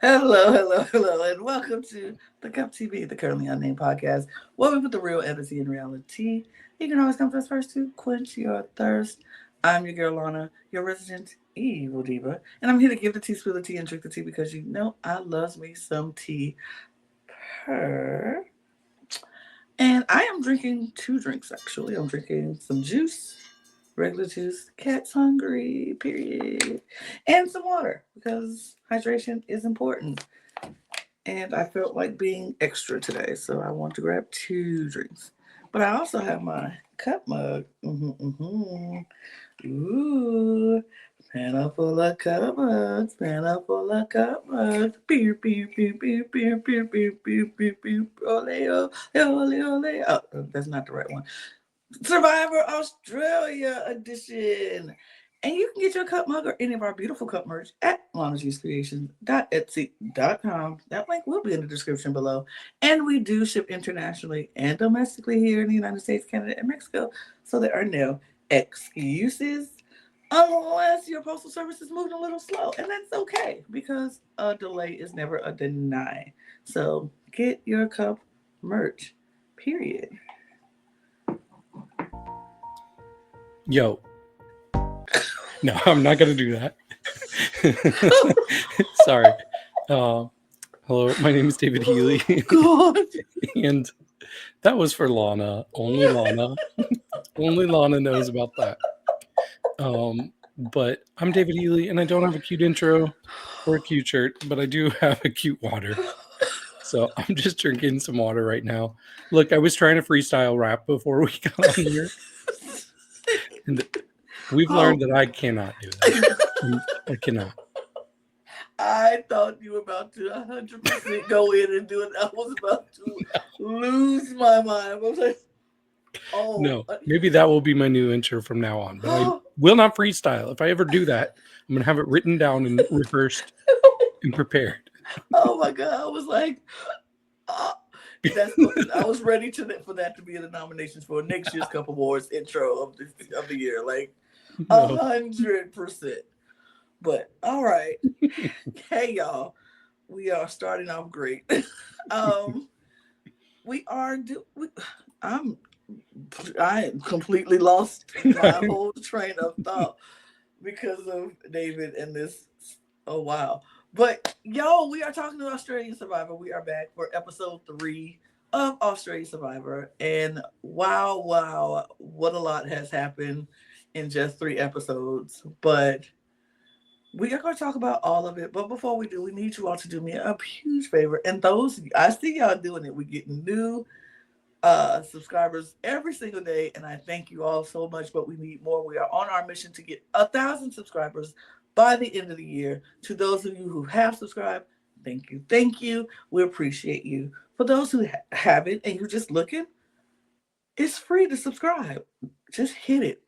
Hello, and welcome to the Cup TV, the Currently Unnamed Podcast, where we put the real empathy in reality. You can always come to us first to quench your thirst. I'm your girl Lana, your resident evil diva, and I'm here to give the tea, spill the tea, and drink the tea because you know I loves me some tea. Per. And I am drinking two drinks actually. I'm drinking some juice, regular juice, cat's hungry, period, and some water because hydration is important. And I felt like being extra today, so I want to grab two drinks. But I also have my cup mug. Ooh, panel full of cup mugs, panel full of cup mugs. Beep, beep, beep, beep, beep, beep, beep, beep, beep, beep. Ole, ole, ole, ole. Oh, that's not the right one. Survivor Australia edition. And you can get your cup mug or any of our beautiful cup merch at monojuicecreations.etsy.com. That link will be in the description below. And we do ship internationally and domestically here in the United States, Canada, and Mexico. So there are no excuses unless your postal service is moving a little slow. And that's okay because a delay is never a deny. So get your cup merch, period. Yo, no, I'm not gonna do that. Sorry. Hello, my name is David Healy, God. and that was for Lana. Only Lana. Only Lana knows about that. But I'm David Healy, and I don't have a cute intro or a cute shirt, but I do have a cute water. So I'm just drinking some water right now. Look, I was trying to freestyle rap before we got on here. And we've learned that I cannot do that. I cannot. I thought you were about to 100% go in and do it. I was about to lose my mind. I was like, oh. No, maybe that will be my new intro from now on. But I will not freestyle. If I ever do that, I'm going to have it written down and rehearsed and prepared. Oh my God. I was like, I was ready for that to be in the nominations for next year's Cup Awards intro of the year. Like, 100%. But all right. Hey y'all. We are starting off great. I completely lost my whole train of thought because of David and this. Oh wow. But yo, we are talking to Australian Survivor. We are back for episode 3 of Australian Survivor. And wow, what a lot has happened in just 3 episodes. But we are going to talk about all of it. But before we do, we need you all to do me a huge favor. And those, I see y'all doing it. We get new subscribers every single day. And I thank you all so much. But we need more. We are on our mission to get 1,000 subscribers by the end of the year. To those of you who have subscribed, thank you. Thank you. We appreciate you. For those who haven't and you're just looking, it's free to subscribe. Just hit it.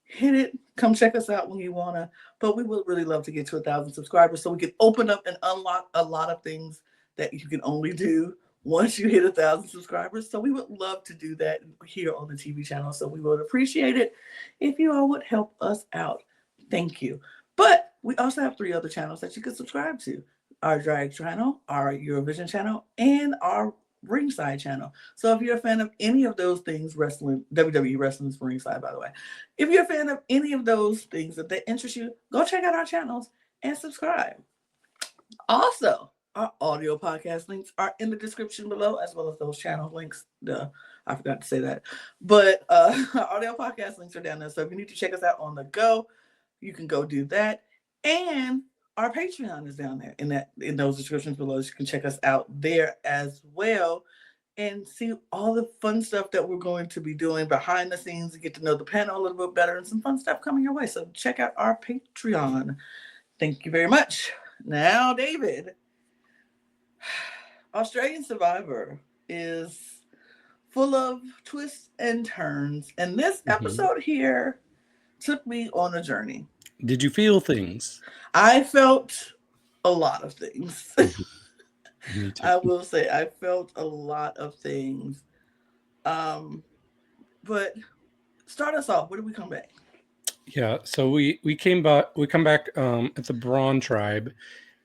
Hit it. Come check us out when you want to. But we would really love to get to 1,000 subscribers so we can open up and unlock a lot of things that you can only do once you hit 1,000 subscribers. So we would love to do that here on the TV channel. So we would appreciate it if you all would help us out. Thank you. But we also have 3 other channels that you can subscribe to. Our drag channel, our Eurovision channel, and our ringside channel. So if you're a fan of any of those things, wrestling, WWE wrestling is ringside, by the way. If you're a fan of any of those things that they interest you, go check out our channels and subscribe. Also, our audio podcast links are in the description below, as well as those channel links. I forgot to say that. But our audio podcast links are down there. So if you need to check us out on the go, you can go do that. And our Patreon is down there in those descriptions below. You can check us out there as well and see all the fun stuff that we're going to be doing behind the scenes and get to know the panel a little bit better and some fun stuff coming your way. So check out our Patreon. Thank you very much. Now, David, Australian Survivor is full of twists and turns. And this episode here took me on a journey. Did you feel things? I felt a lot of things. I will say I felt a lot of things. But start us off. Where did we come back? Yeah, so we come back at the Brawn tribe,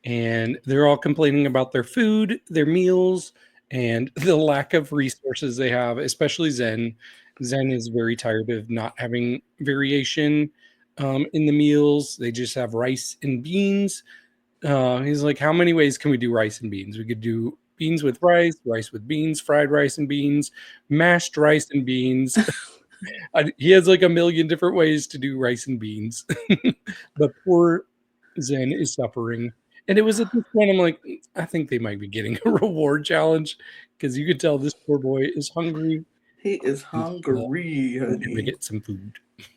and they're all complaining about their food, their meals, and the lack of resources they have, especially Zen. Zen is very tired of not having variation in the meals. They just have rice and beans. He's like, how many ways can we do rice and beans? We could do beans with rice, rice with beans, fried rice and beans, mashed rice and beans. He has like a million different ways to do rice and beans. But poor Zen is suffering. And it was at this point I'm like, I think they might be getting a reward challenge because you could tell this poor boy is hungry. He is And, hungry, we're gonna honey. get some food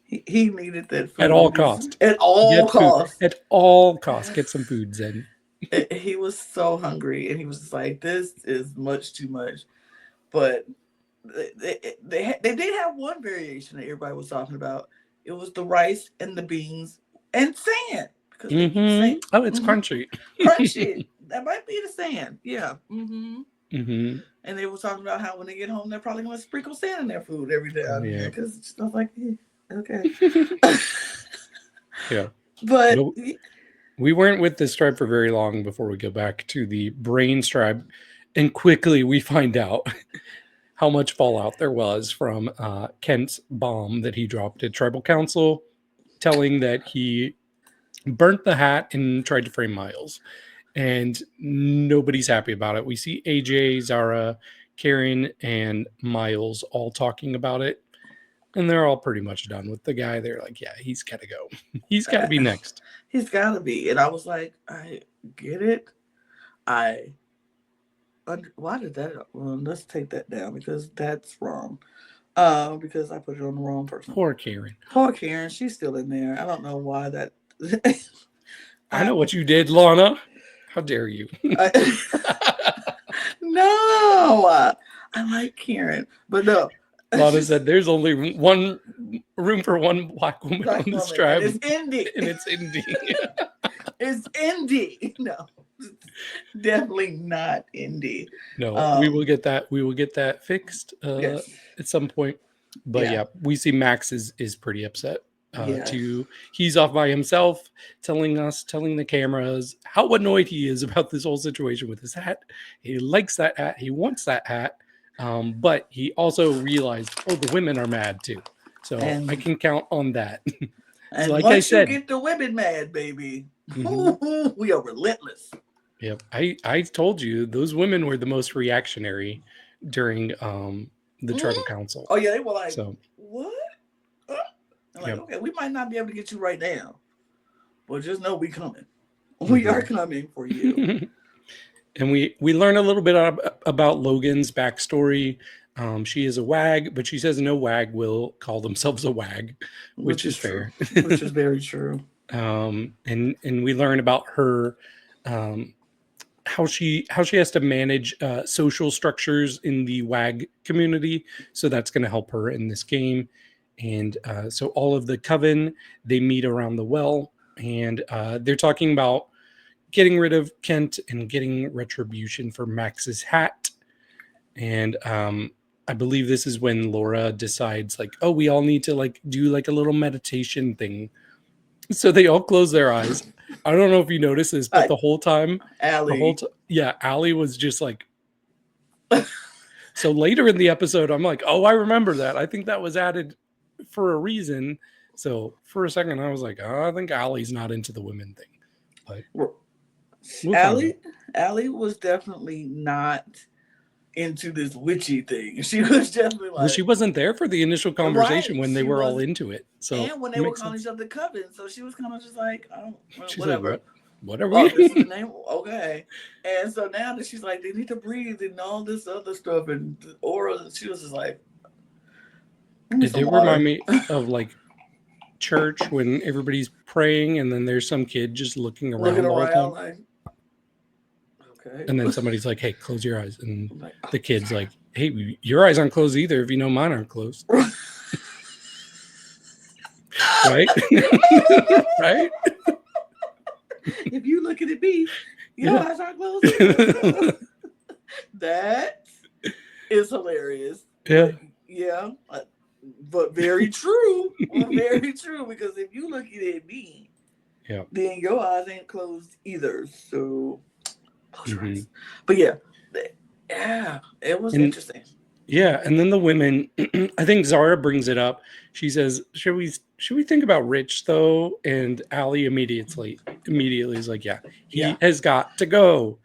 He needed that food at all cost. At all costs. At all costs, get some food, Zen. He was so hungry, and he was just like, "This is much too much." But they did have one variation that everybody was talking about. It was the rice and the beans and sand. Because oh, it's crunchy. Crunchy. That might be the sand. Yeah. Mm-hmm. And they were talking about how when they get home, they're probably going to sprinkle sand in their food every day. Yeah. Because it's just like, okay. Yeah. But we weren't with this tribe for very long before we go back to the Brains tribe. And quickly we find out how much fallout there was from Kent's bomb that he dropped at tribal council, telling that he burnt the hat and tried to frame Miles. And nobody's happy about it. We see AJ, Zara, Karen, and Miles all talking about it. And they're all pretty much done with the guy. They're like, yeah, he's got to go. He's got to be next. He's got to be. And I was like, I get it. Why did that? Well, let's take that down because that's wrong. Because I put it on the wrong person. Poor Karen. Poor Karen. She's still in there. I don't know why that. I know what you did, Lana. How dare you? No, I like Karen, but no. Lana said there's only one room for one black woman on this tribe. And it's Indy. And it's Indy. It's Indy. No, definitely not Indy. No, we will get that. We will get that fixed yes. at some point. But yeah, we see Max is pretty upset. He's off by himself, telling the cameras how annoyed he is about this whole situation with his hat. He likes that hat. He wants that hat. But he also realized, the women are mad too. So I can count on that. And so like once I said, you get the women mad, baby, we are relentless. Yep. I told you those women were the most reactionary during the tribal council. Oh yeah, they were like, so, what? I'm like, okay, we might not be able to get you right now, but just know we coming. We are coming for you. And we learn a little bit about Logan's backstory. She is a wag, but she says no wag will call themselves a wag, which is fair. Which is very true. And we learn about her, how she has to manage social structures in the wag community. So that's going to help her in this game. And so all of the coven, they meet around the well, and they're talking about getting rid of Kent and getting retribution for Max's hat. And I believe this is when Laura decides, like, oh, we all need to like do like a little meditation thing. So they all close their eyes. I don't know if you noticed this, but the whole time, Allie. Allie was just like. So later in the episode, I'm like, oh, I remember that. I think that was added for a reason. So for a second, I was like, oh, I think Allie's not into the women thing. But Allie was definitely not into this witchy thing. She was definitely like, she wasn't there for the initial conversation when they were all into it. So and when they were calling each other coven, so she was kind of just like, oh, well, she's whatever. Like, what are we? This is the name? Okay. And so now that she's like, they need to breathe and all this other stuff and aura, she was just like, it did remind me of like church when everybody's praying and then there's some kid just looking around the whole time. Like, okay. And then somebody's like, hey, close your eyes. And the kid's like, hey, your eyes aren't closed either if you know mine aren't closed. Right? Right? If you looking at me, your eyes aren't closed either. That is hilarious. Yeah. Yeah. But very true. Very true. Because if you looking at me, Yeah. then your eyes ain't closed either. So close your eyes. But yeah, it was interesting. Yeah, and then the women, I think Zara brings it up. She says, "Should we think about Rich though?" And Allie immediately is like, "Yeah, Yeah. he has got to go."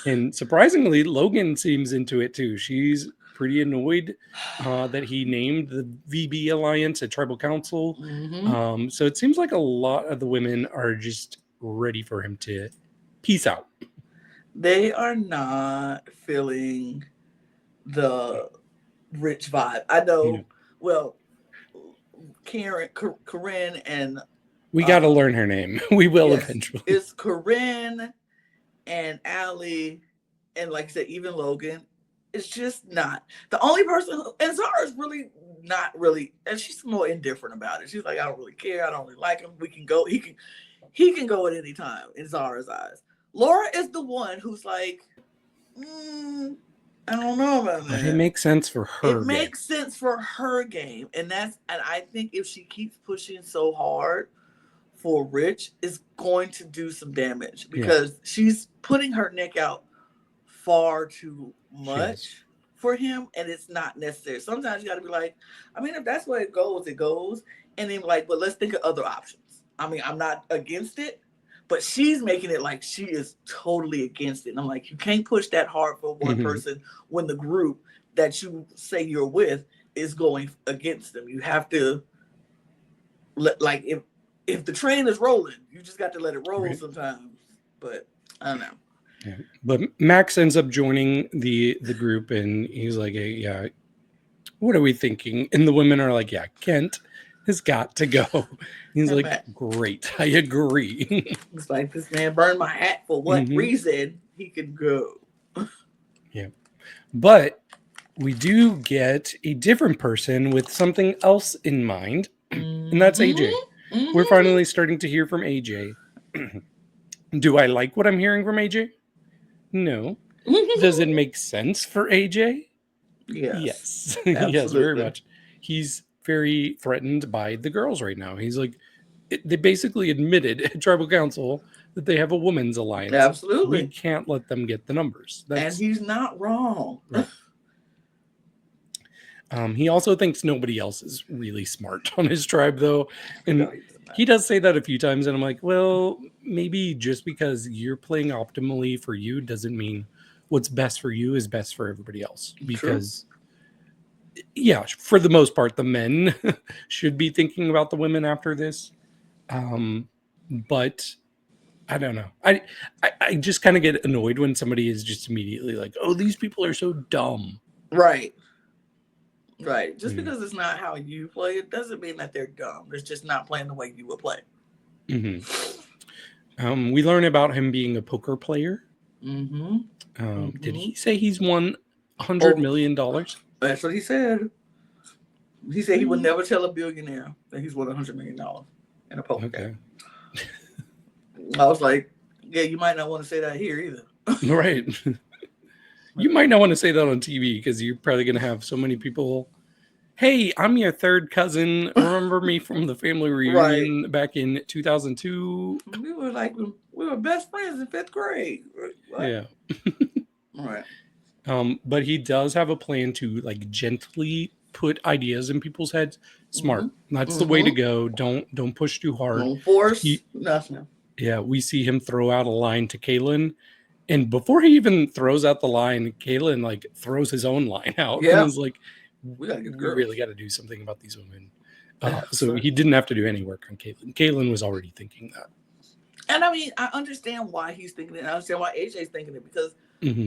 And surprisingly, Logan seems into it too. She's pretty annoyed that he named the VB Alliance a tribal council. So it seems like a lot of the women are just ready for him to peace out. They are not feeling the Rich vibe. I know. Well, Corinne, and we got to learn her name. We will eventually. It's Corinne and Allie, and like I said, even Logan. It's just not the only person. And Zara's really not really, and she's more indifferent about it. She's like, I don't really care. I don't really like him. We can go. He can go at any time in Zara's eyes. Laura is the one who's like, I don't know about that. But it makes sense for her. It makes sense for her game, and I think if she keeps pushing so hard for Rich, it's going to do some damage because she's putting her neck out far too much for him, and it's not necessary. Sometimes you got to be like, I mean, if that's where it goes, and then like, but let's think of other options. I mean, I'm not against it, but she's making it like she is totally against it. And I'm like, you can't push that hard for one person when the group that you say you're with is going against them. You have to like if the train is rolling, you just got to let it roll sometimes. But I don't know. Yeah. But Max ends up joining the group, and he's like, hey, yeah, what are we thinking? And the women are like, yeah, Kent has got to go. He's like, great, I agree. It's like, this man burned my hat for what reason? He can go. Yeah. But we do get a different person with something else in mind, and that's AJ. We're finally starting to hear from AJ. Do I like what I'm hearing from AJ? No. Does it make sense for AJ? Yes. Yes, very much. He's very threatened by the girls right now. He's like, they basically admitted at tribal council that they have a women's alliance. Absolutely. We can't let them get the numbers. And he's not wrong. Right. He also thinks nobody else is really smart on his tribe, though. And he does say that a few times. And I'm like, well, maybe just because you're playing optimally for you doesn't mean what's best for you is best for everybody else. Because, yeah, for the most part, the men should be thinking about the women after this. But I don't know. I just kind of get annoyed when somebody is just immediately like, oh, these people are so dumb. Right. Right. Just because it's not how you play, it doesn't mean that they're dumb. It's just not playing the way you would play. We learn about him being a poker player. Did he say he's won $100 million? That's what he said. He said he would never tell a billionaire that he's won $100 million in a poker game. I was like, yeah, you might not want to say that here either. Right. You might not want to say that on TV because you're probably going to have so many people. Hey, I'm your third cousin. Remember me from the family reunion back in 2002? We were best friends in 5th grade. What? Yeah. Right. But he does have a plan to like gently put ideas in people's heads. Smart. That's the way to go. Don't push too hard. Don't force nothing. Yeah, we see him throw out a line to Kaylin. And before he even throws out the line, Kaylin like throws his own line out. Yeah. And is like, we really got to do something about these women. So he didn't have to do any work on Kaylin. Kaylin was already thinking that. And I mean, I understand why he's thinking it. I understand why AJ's thinking it because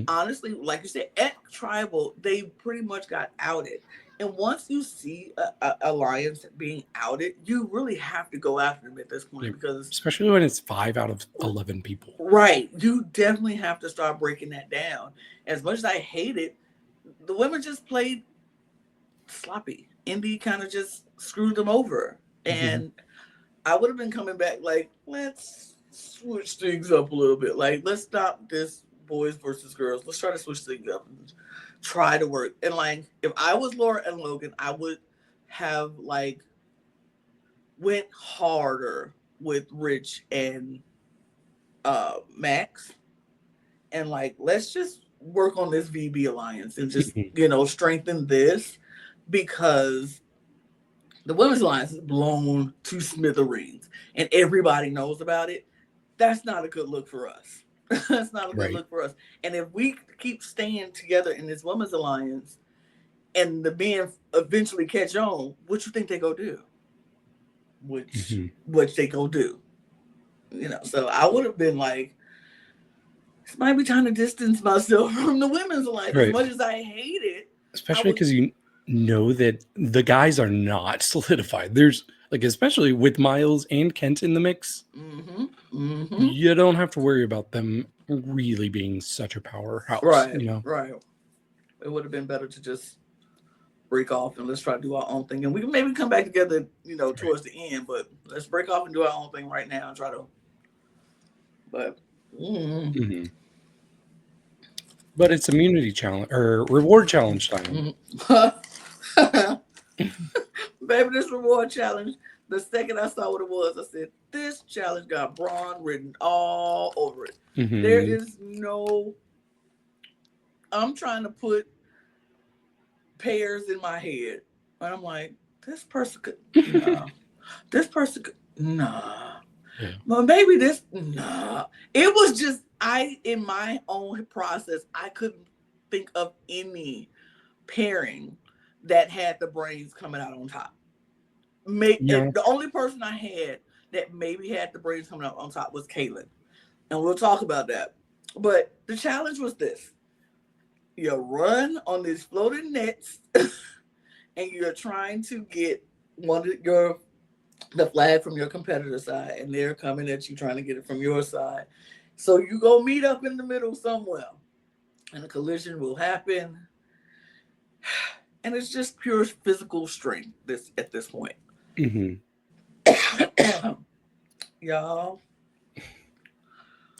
honestly, like you said, at Tribal, they pretty much got outed. And once you see a alliance being outed, you really have to go after them at this point because especially when it's 5 out of 11 people. Right. You definitely have to start breaking that down. As much as I hate it, the women just played sloppy. Indy kind of just screwed them over. And I would have been coming back like, let's switch things up a little bit. Like, let's stop this boys versus girls. Let's try to switch things up and try to work. And like, if I was Laura and Logan, I would have like went harder with Rich and Max, and like let's just work on this VB alliance and just strengthen this, because the women's alliance is blown to smithereens and everybody knows about it. That's not a good look for us. That's not a good look for us. And if we keep staying together in this women's alliance and the men eventually catch on, what you think they go do? Which they go do? So I would have been like, this might be trying to distance myself from the women's alliance as much as I hate it. Especially because you know that the guys are not solidified. There's like, especially with Miles and Kent in the mix, you don't have to worry about them really being such a powerhouse. Right. It would have been better to just break off and let's try to do our own thing, and we can maybe come back together, towards the end. But let's break off and do our own thing right now and try to. But. But it's immunity challenge or reward challenge time. Baby, this reward challenge, the second I saw what it was, I said, this challenge got Brawn written all over it. There is no, I'm trying to put pairs in my head. And I'm like, this person could, nah. This person could, nah. Yeah. Well, maybe this, nah. It was just, in my own process, I couldn't think of any pairing that had the brains coming out on top. The only person I had that maybe had the brains coming out on top was Caitlin. And we'll talk about that. But the challenge was this. You run on these floating nets and you're trying to get the flag from your competitor side, and they're coming at you trying to get it from your side. So you go meet up in the middle somewhere, and a collision will happen. And it's just pure physical strength at this point. Y'all.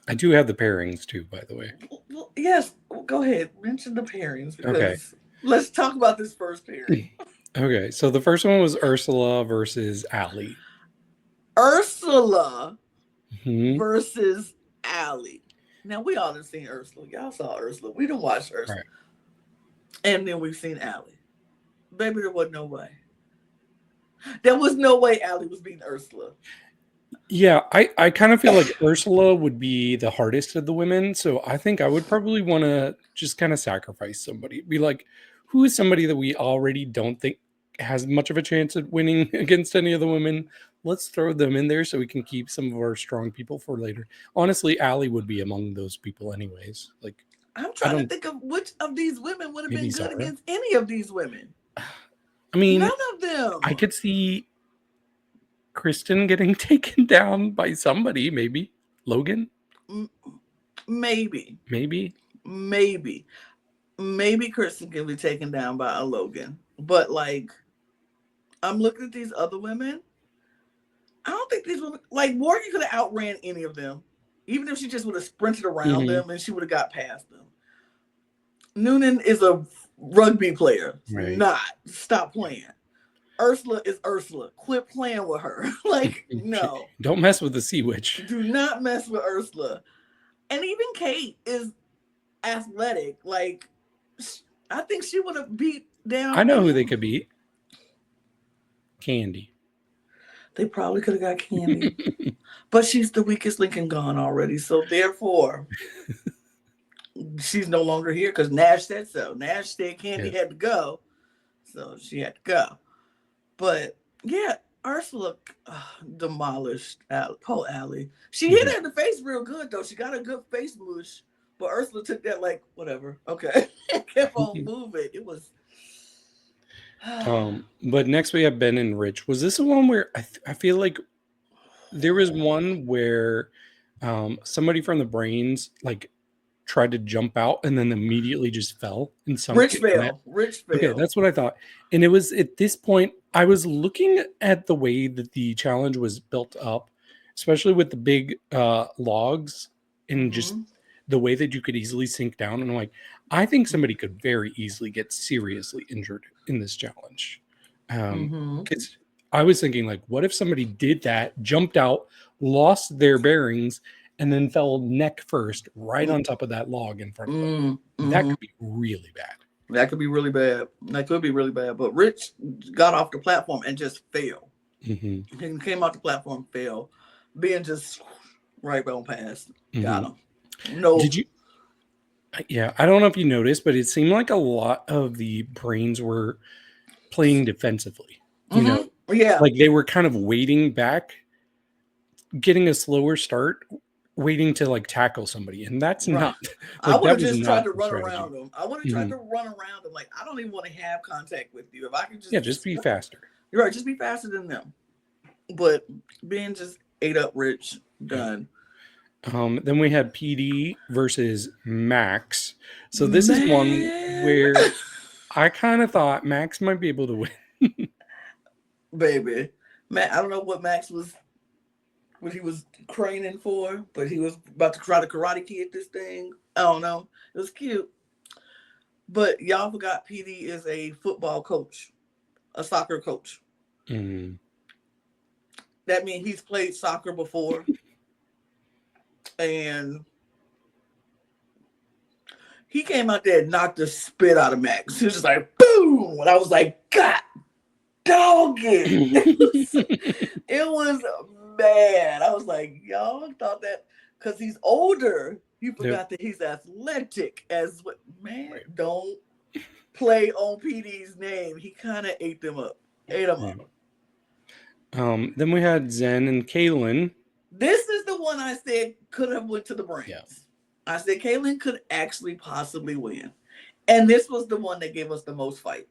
I do have the pairings too, by the way. Well, yes, go ahead. Mention the pairings, because let's talk about this first pairing. Okay, so the first one was Ursula versus Allie. Ursula versus Allie. Now, we all have seen Ursula. Y'all saw Ursula. We didn't watch Ursula. Right. And then we've seen Allie. Baby, there was no way. There was no way Allie was beating Ursula. Yeah, I kind of feel like Ursula would be the hardest of the women. So I think I would probably want to just kind of sacrifice somebody. Be like, who is somebody that we already don't think has much of a chance at winning against any of the women? Let's throw them in there so we can keep some of our strong people for later. Honestly, Allie would be among those people anyways. Like, I'm trying to think of which of these women would have been good against any of these women. I mean, none of them. I could see Kristen getting taken down by somebody, maybe. Logan? Maybe Kristen can be taken down by a Logan. But, like, I'm looking at these other women. I don't think these women, like, Morgan could have outran any of them. Even if she just would have sprinted around them and she would have got past them. Noonan is a rugby player. Right. Stop playing. Ursula is Ursula. Quit playing with her. Like, no. Don't mess with the Sea Witch. Do not mess with Ursula. And even Kate is athletic. Like, I think she would have beat down. I know who they could beat. Candy. They probably could have got Candy. But she's the weakest link and gone already. So, therefore, she's no longer here because Nash said so. Nash said Candy had to go. So, she had to go. But, yeah, Ursula demolished poor Allie. She hit her in the face real good, though. She got a good face mush. But Ursula took that like, whatever. Okay. Kept on moving. It was... But next we have Ben and Rich. Was this the one where I feel like there was one where somebody from the Brains like tried to jump out and then immediately just fell and sunk. Rich fell. Okay, that's what I thought. And it was at this point I was looking at the way that the challenge was built up, especially with the big logs and just the way that you could easily sink down. And I'm like, I think somebody could very easily get seriously injured in this challenge. Because I was thinking, like, what if somebody did that, jumped out, lost their bearings, and then fell neck first right on top of that log in front of them? That could be really bad. That could be really bad. That could be really bad. But Rich got off the platform and just fell. He came off the platform, fell. Ben just right on past. Got him. No. Did you? Yeah, I don't know if you noticed, but it seemed like a lot of the Brains were playing defensively. You know, like they were kind of waiting back, getting a slower start, waiting to like tackle somebody, and that's not. Like, I would have just tried to run around them. I would have tried to run around them. Like, I don't even want to have contact with you. If I could just be faster. You're right, just be faster than them. But Ben just ate up Rich. Done. Then we had PD versus Max. So this is one where I kind of thought Max might be able to win. Baby, I don't know what Max was, what he was craning for, but he was about to try to Karate Kid this thing. I don't know. It was cute. But y'all forgot PD is a football coach, a soccer coach. That means he's played soccer before. And he came out there and knocked the spit out of Max. He was just like, boom! And I was like, God dog it. It was bad. I was like, y'all thought that because he's older, you forgot that he's athletic as what man, don't play on PD's name. He kind of ate them up. Then we had Zen and Kaylin. This is the one I said could have went to the Brains. Yeah. I said Kaylin could actually possibly win. And this was the one that gave us the most fight.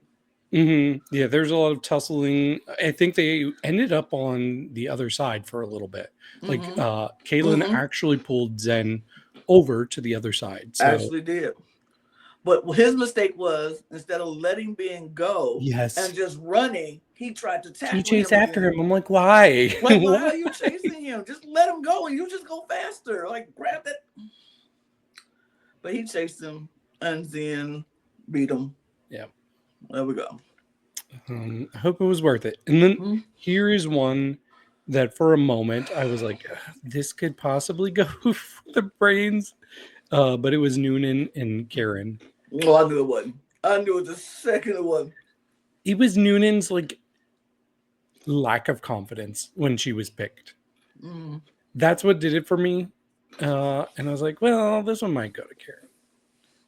Yeah, there's a lot of tussling. I think they ended up on the other side for a little bit. Like Kaylin actually pulled Zen over to the other side. So. Actually did. But his mistake was instead of letting Ben go and just running, he tried to tackle him. He chased after him. I'm like, why? Like, why are you chasing him? Just let him go and you just go faster. Like, grab that. But he chased him and then beat him. Yeah. There we go. I hope it was worth it. And then here is one that for a moment I was like, this could possibly go for the Brains. But it was Noonan and Karen. Oh, I knew it wasn't. I knew it the second it wasn't. It was Noonan's like lack of confidence when she was picked. That's what did it for me. And I was like, well, this one might go to Karen.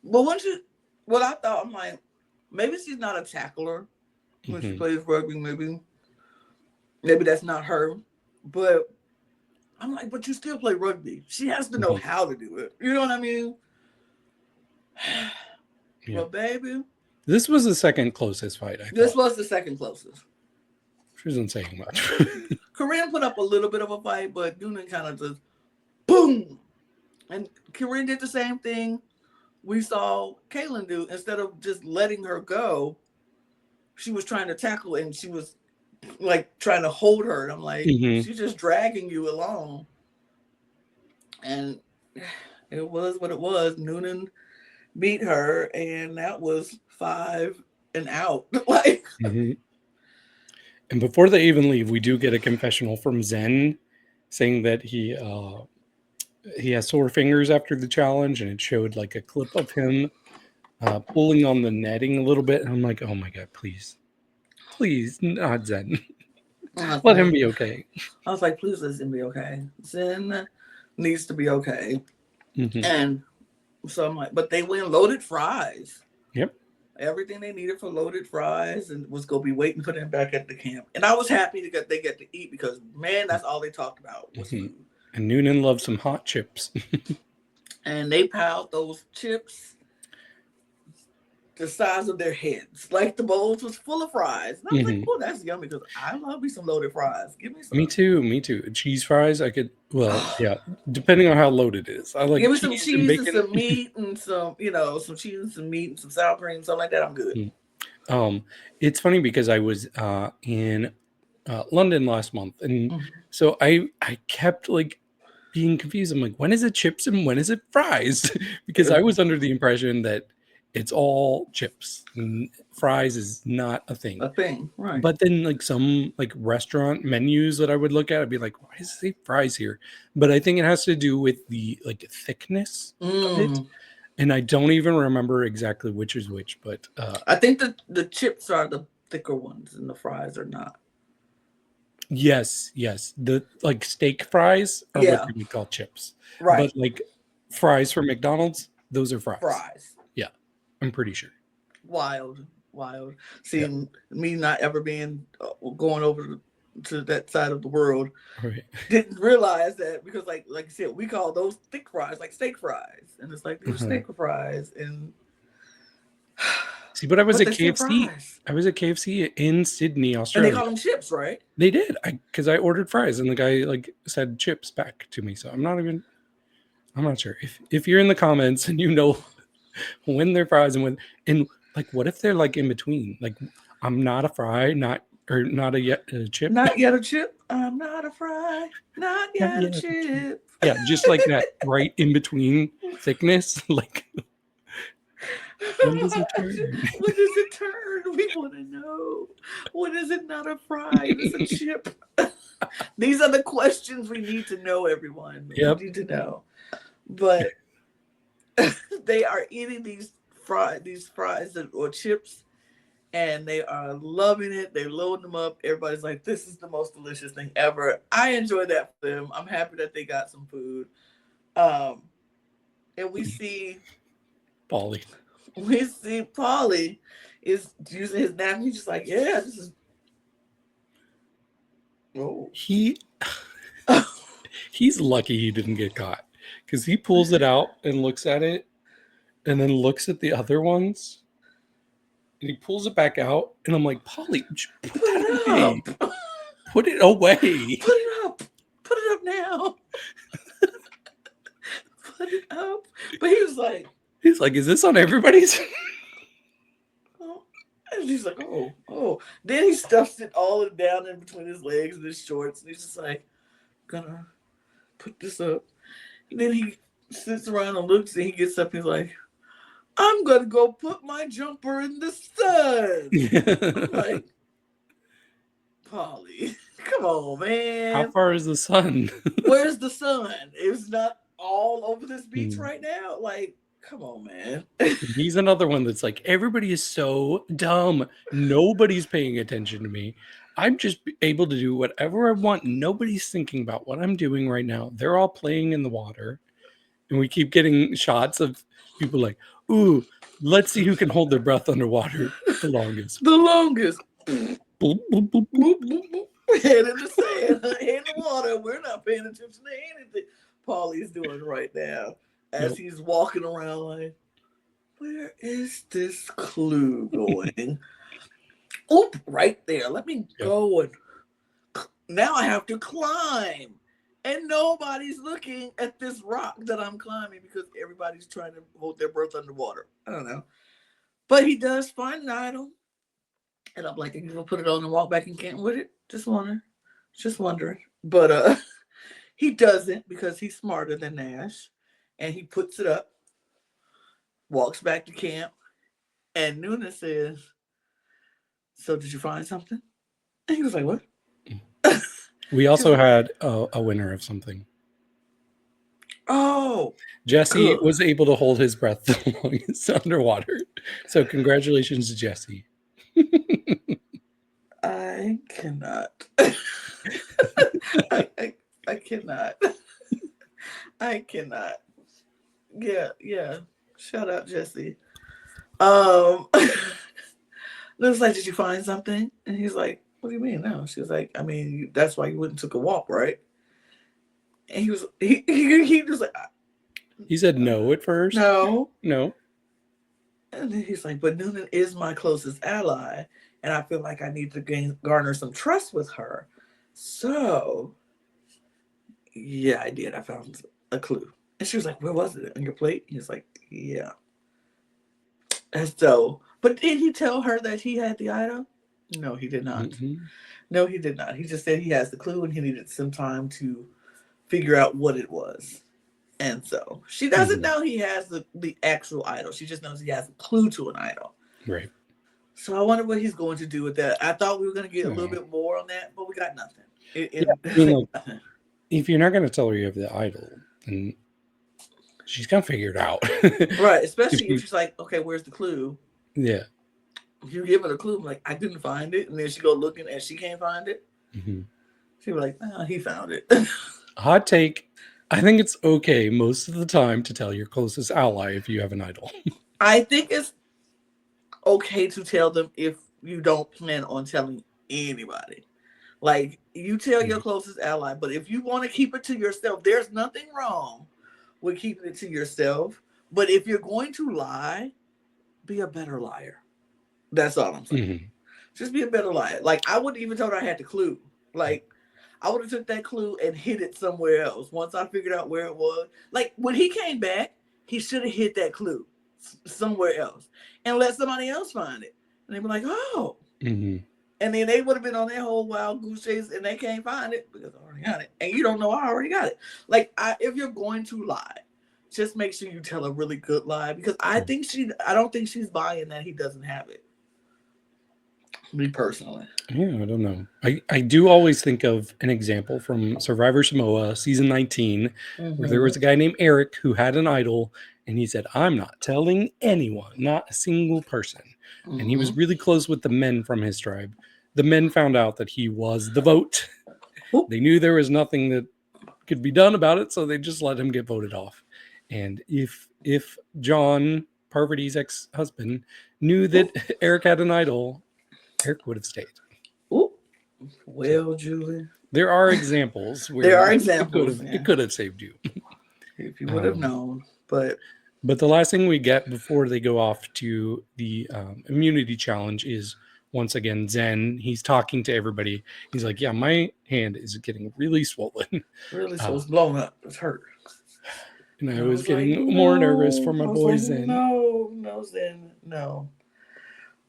But I thought, I'm like, maybe she's not a tackler when she plays rugby. Maybe that's not her. But I'm like, but you still play rugby. She has to know how to do it. You know what I mean? But baby, this was the second closest fight. This was the second closest. She wasn't saying much. Corinne put up a little bit of a fight, but Noonan kind of just boom. And Corinne did the same thing we saw Kaylin do. Instead of just letting her go, she was trying to tackle and she was like trying to hold her. And I'm like, she's just dragging you along. And it was what it was. Noonan beat her, and that was 5 and out. Like, and before they even leave, we do get a confessional from Zen saying that he has sore fingers after the challenge, and it showed like a clip of him pulling on the netting a little bit. And I'm like, oh my God, please not Zen. Let him be okay. I was like, please let Zen be okay. Zen needs to be okay. And so I'm like, but they went loaded fries. Yep. Everything they needed for loaded fries and was going to be waiting for them back at the camp. And I was happy that they get to eat because, man, that's all they talked about was food. And Noonan loves some hot chips. And they piled those chips the size of their heads. Like the bowls was full of fries. And I was like, oh, that's yummy because I love me some loaded fries. Give me some. Me too. Cheese fries, I could, depending on how loaded it is. I like give me some cheese and some meat and some, some cheese and some meat and some sour cream, something like that. I'm good. It's funny because I was in London last month. And so I kept like being confused. I'm like, when is it chips and when is it fries? Because I was under the impression that it's all chips. Fries is not a thing. A thing, right? But then like some like restaurant menus that I would look at, I'd be like, why does it say fries here? But I think it has to do with the like thickness of it. And I don't even remember exactly which is which, but I think the chips are the thicker ones and the fries are not. yes. The like steak fries are what you would call chips. Right. But like fries from McDonald's, those are fries. Fries. Yeah. I'm pretty sure. Wild. Seeing me not ever being going over to that side of the world. Right. Didn't realize that because like you said, we call those thick fries like steak fries. And it's like these are steak fries and see, but I was at KFC. I was at KFC in Sydney, Australia. And they call them chips, right? They did. Because I ordered fries and the guy like said chips back to me. So I'm not sure. If you're in the comments and you know when they're fries and like what if they're like in between? Like I'm not a fry, not a chip. Not yet a chip. I'm not a fry, not yet a chip. Yeah, just like that, right in between thickness. Like when does it turn? When does it turn? We want to know. When is it not a fry? It's a chip. These are the questions we need to know, everyone. Yep. We need to know. But they are eating these fries or chips, and they are loving it. They load them up. Everybody's like, this is the most delicious thing ever. I enjoy that for them. I'm happy that they got some food. And we see Paulie. is using his napkin. He's just like, yeah, this is. Oh. He's lucky he didn't get caught because he pulls it out and looks at it and then looks at the other ones and he pulls it back out and I'm like, Paulie, put that away. Put it away. Put it up. Put it up now. Put it up. But he's like, is this on everybody's? And he's like, oh. Then he stuffs it all down in between his legs and his shorts. And he's just like, gonna put this up. And then he sits around and looks and he gets up. He's like, I'm gonna go put my jumper in the sun. I'm like, Paulie, come on, man. How far is the sun? Where's the sun? It's not all over this beach right now. Like, come on, man. He's another one that's like, everybody is so dumb. Nobody's paying attention to me. I'm just able to do whatever I want. Nobody's thinking about what I'm doing right now. They're all playing in the water. And we keep getting shots of people like, ooh, let's see who can hold their breath underwater the longest. The longest. Boop, boop, boop, boop, boop, boop. Head in the sand, head in the water. We're not paying attention to anything Paulie's doing right now. As he's walking around like, where is this clue going? Oop, right there. Let me go. And now I have to climb. And nobody's looking at this rock that I'm climbing because everybody's trying to hold their breath underwater. I don't know. But he does find an item. And I'm like, are you going to put it on and walk back in camp with it? Just wondering. But he doesn't because he's smarter than Nash. And he puts it up, walks back to camp, and Nuna says, so did you find something? And he was like, what? We also had a winner of something. Oh. Jesse was able to hold his breath the longest underwater. So congratulations to Jesse. I cannot. I cannot. I cannot. Yeah. Shout out, Jesse. It was like, did you find something? And he's like, what do you mean? No. She was like, I mean, that's why you went and took a walk, right? And he was like, he said no at first. No. And then he's like, but Noonan is my closest ally, and I feel like I need to garner some trust with her. So, yeah, I did. I found a clue. And she was like, where was it? On your plate? He was like, yeah. And so, but did he tell her that he had the item? No, he did not. Mm-hmm. No, he did not. He just said he has the clue and he needed some time to figure out what it was. And so she doesn't know he has the actual idol. She just knows he has a clue to an idol. Right. So I wonder what he's going to do with that. I thought we were going to get a little bit more on that, but we got nothing. I mean, like, if you're not going to tell her you have the idol, then she's going to figure it out. Right. Especially if she's like, okay, where's the clue? Yeah. If you give her the clue, like, I didn't find it. And then she go looking and she can't find it. Mm-hmm. She'll be like, he found it. Hot take. I think it's okay most of the time to tell your closest ally if you have an idol. I think it's okay to tell them if you don't plan on telling anybody. Like, you tell your closest ally, but if you want to keep it to yourself, there's nothing wrong with keeping it to yourself. But if you're going to lie, be a better liar. That's all I'm saying. Mm-hmm. Just be a better liar. Like, I wouldn't even told her I had the clue. Like, I would have took that clue and hid it somewhere else once I figured out where it was. Like, when he came back, he should have hid that clue somewhere else and let somebody else find it. And they'd be like, oh. Mm-hmm. And then they would have been on their whole wild goose chase and they can't find it because I already got it. And you don't know I already got it. Like, if you're going to lie, just make sure you tell a really good lie because I don't think she's buying that he doesn't have it. Me personally. Yeah, I don't know. I do always think of an example from Survivor Samoa season 19, where there was a guy named Eric who had an idol, and he said, I'm not telling anyone, not a single person. And he was really close with the men from his tribe. The men found out that he was the vote. They knew there was nothing that could be done about it, so they just let him get voted off. And if John, Parvati's ex-husband, knew that Eric had an idol, Eric would have stayed. Ooh. Well, Julie. There are examples where it could have saved you. If you would have known. But the last thing we get before they go off to the immunity challenge is, once again, Zen. He's talking to everybody. He's like, yeah, my hand is getting really swollen. Really? So it's blown up. It's hurt. And I was getting more nervous for my boy Zen. No, Zen. No.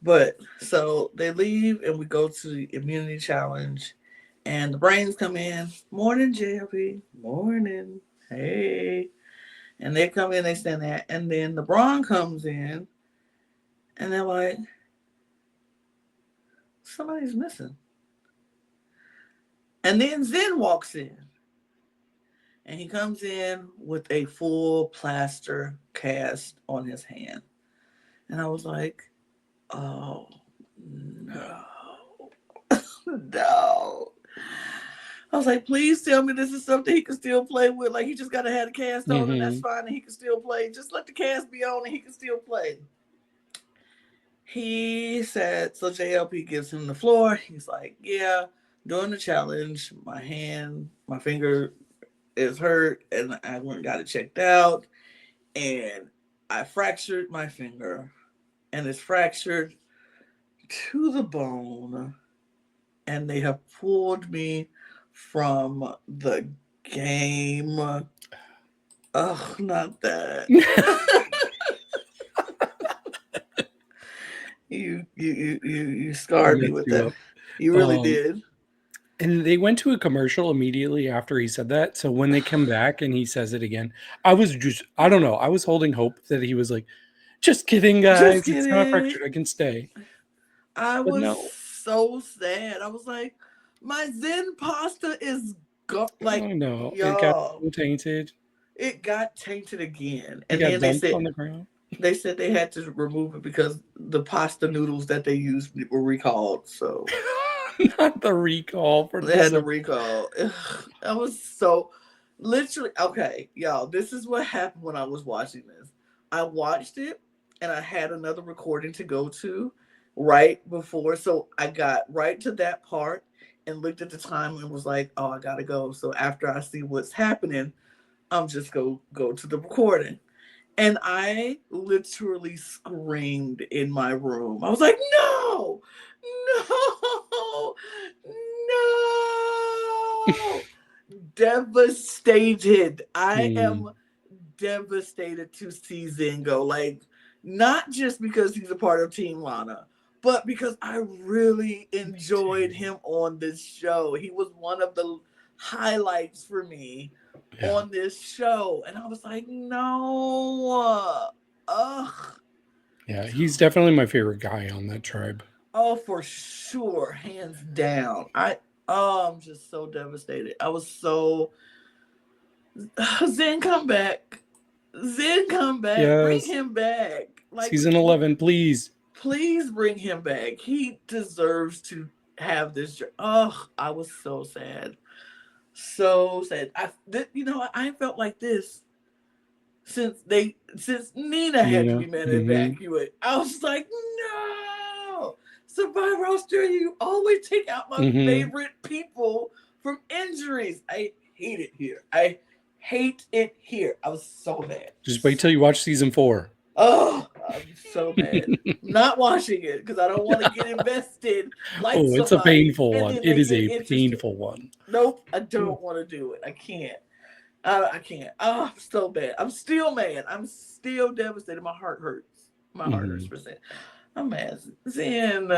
But so they leave and we go to the immunity challenge and the brains come in. Morning, JLP. Morning. Hey. And they come in, they stand there. And then the Brawn comes in and they're like, somebody's missing. And then Zen walks in. And he comes in with a full plaster cast on his hand. And I was like, oh, no. No. I was like, please tell me this is something he can still play with. Like, he just got to have a cast on and that's fine and he can still play. Just let the cast be on and he can still play. He said, so JLP gives him the floor. He's like, yeah, during the challenge, my finger is hurt and I went and got it checked out. And I fractured my finger. And it's fractured to the bone. And they have pulled me from the game. Oh, not that. You scarred me with that. You really did. And they went to a commercial immediately after he said that. So when they come back and he says it again, I don't know. I was holding hope that he was like, just kidding, guys. It's not fractured. I can stay. I was so sad. I was like, my Zen pasta is like, I know. It got tainted. It got tainted again. And then they said on the ground. They said they had to remove it because the pasta noodles that they used were recalled. So not the recall for they had to recall. I was so literally okay, y'all. This is what happened when I was watching this. I watched it and I had another recording to go to right before. So I got right to that part and looked at the time and was like, oh, I gotta go. So after I see what's happening, I'm just go to the recording. And I literally screamed in my room. I was like, no, devastated. I am devastated to see Zen go. Like, not just because he's a part of Team Lana, but because I really enjoyed him on this show. He was one of the highlights for me on this show. And I was like, no. Ugh. Yeah, he's definitely my favorite guy on that tribe. Oh, for sure. Hands down. I'm just so devastated. I was so Zen, come back. Zen, come back. Yes. Bring him back. Like, Season 11, please. Please bring him back. He deserves to have this. Oh, I was so sad. So sad. I felt like this since Nina had to be made evacuate. I was like, no, Survivor Australia, you always take out my favorite people from injuries. I hate it here. I was so mad. Just wait till you watch season 4. Oh, I'm so mad. Not watching it because I don't want to get invested. It's a painful one. It is a painful one. Nope, I don't want to do it. I can't. I can't. Oh, I'm so bad. I'm still mad. I'm still devastated. My heart hurts. My heart hurts for Zen. I'm mad. Zen.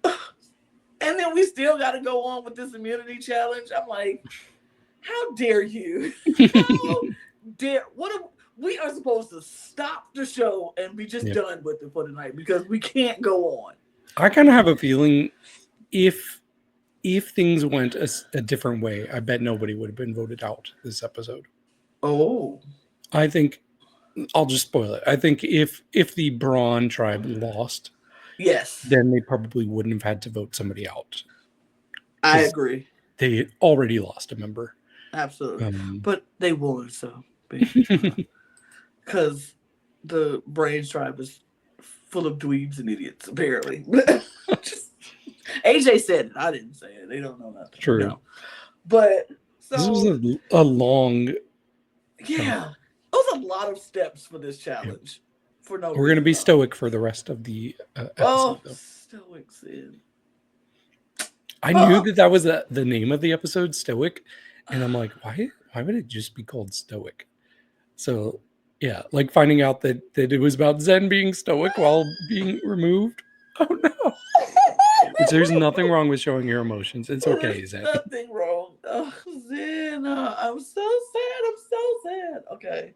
And then we still got to go on with this immunity challenge. I'm like, how dare you? How dare? We are supposed to stop the show and be just done with it for the night because we can't go on. I kind of have a feeling if things went a different way, I bet nobody would have been voted out this episode. Oh. I think, I'll just spoil it. I think if the Brawn tribe lost, yes, then they probably wouldn't have had to vote somebody out. I agree. They already lost a member. Absolutely. But they won, so. Because the Brain tribe is full of dweebs and idiots, apparently. AJ said it. I didn't say it. They don't know nothing. True. No. But so this was a long. Yeah. It was a lot of steps for this challenge. For no We're going to be stoic for the rest of the episode. Stoic Sid. I knew that was the name of the episode, Stoic. And I'm like, why would it just be called Stoic? So, yeah, like finding out that it was about Zen being stoic while being removed. Oh, no. There's nothing wrong with showing your emotions. It's okay, Zen. Nothing wrong. Oh, Zen, I'm so sad. Okay.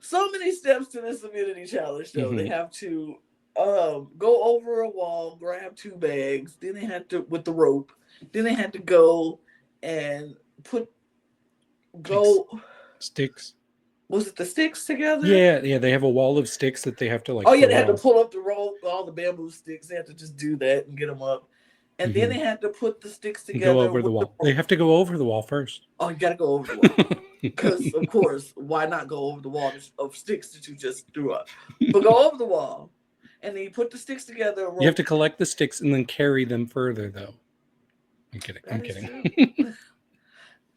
So many steps to this immunity challenge, though. They have to go over a wall, grab 2 bags. Then they had to, with the rope. Then they had to go and Sticks. Was it the sticks together? Yeah. They have a wall of sticks that they have to like. Oh yeah, they had to pull up the rope, all the bamboo sticks. They had to just do that and get them up, and then they had to put the sticks together. Go over the wall. They have to go over the wall first. Oh, you got to go over the wall because, of course, why not go over the wall of sticks that you just threw up? But go over the wall, and then you put the sticks together. You have to collect the sticks and then carry them further, though. I'm kidding.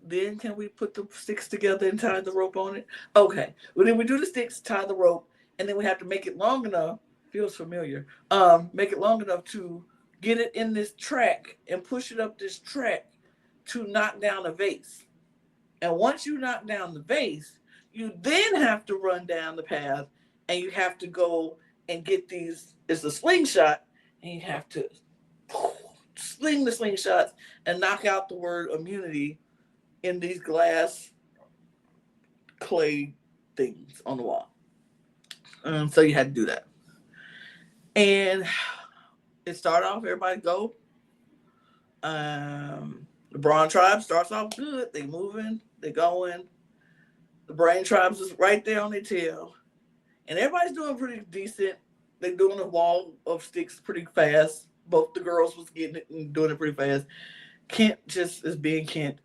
Then can we put the sticks together and tie the rope on it? Okay. Well, then we do the sticks, tie the rope, and then we have to make it long enough. Feels familiar. Make it long enough to get it in this track and push it up this track to knock down a vase. And once you knock down the vase, you then have to run down the path and you have to go and get these. It's a slingshot, and you have to sling the slingshots and knock out the word immunity in these glass clay things on the wall. So you had to do that. And it started off, everybody go. The Brawn tribe starts off good. They moving, they going. The Brain tribes is right there on their tail. And everybody's doing pretty decent. They're doing a wall of sticks pretty fast. Both the girls was getting it and doing it pretty fast. Kent just as being Kent.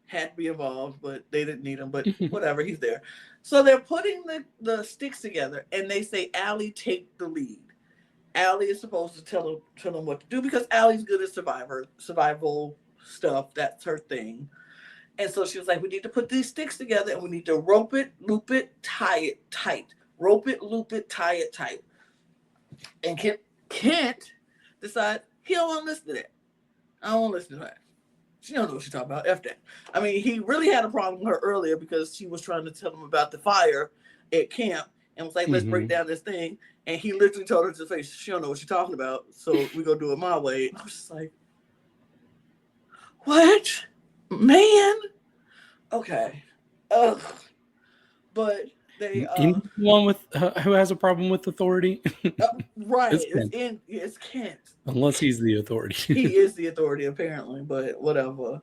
Had to be involved, but they didn't need him, but whatever, he's there. So they're putting the sticks together, and they say, Allie, take the lead. Allie is supposed to tell them what to do because Allie's good at survival stuff. That's her thing. And so she was like, we need to put these sticks together, and we need to rope it, loop it, tie it tight. Rope it, loop it, tie it tight. And Kent decides he don't want to listen to that. I don't want to listen to that. She don't know what she's talking about. F that. I mean, he really had a problem with her earlier because she was trying to tell him about the fire at camp and was like, let's break down this thing. And he literally told her to face, she don't know what she's talking about, so we're going to do it my way. And I was just like, what? Man, Okay. Ugh. But they Anyone with who has a problem with authority? right. It's Kent. It's Kent. Unless he's the authority. He is the authority apparently, but whatever.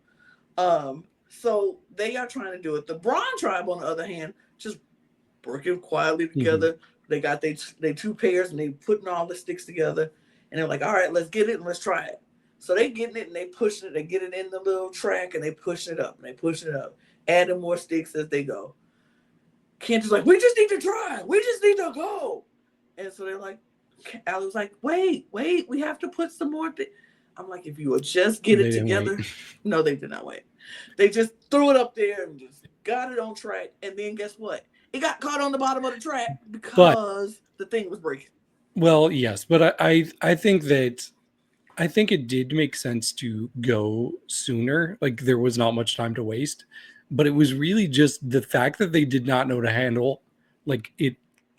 So they are trying to do it. The Brawn tribe, on the other hand, just working quietly together. They got they two pairs and they putting all the sticks together, and they're like, all right, let's get it and let's try it. So they getting it and they pushing it. They get it in the little track and they pushing it up and they pushing it up, adding more sticks as they go. Kent is like, we just need to try. We just need to go. And so they're like, Allie was like, wait, we have to put some more. I'm like, if you would just get it together. No, they did not wait. They just threw it up there and just got it on track. And then guess what? It got caught on the bottom of the track because the thing was breaking. Well, yes, but I think it did make sense to go sooner. Like there was not much time to waste, but it was really just the fact that they did not know to handle like it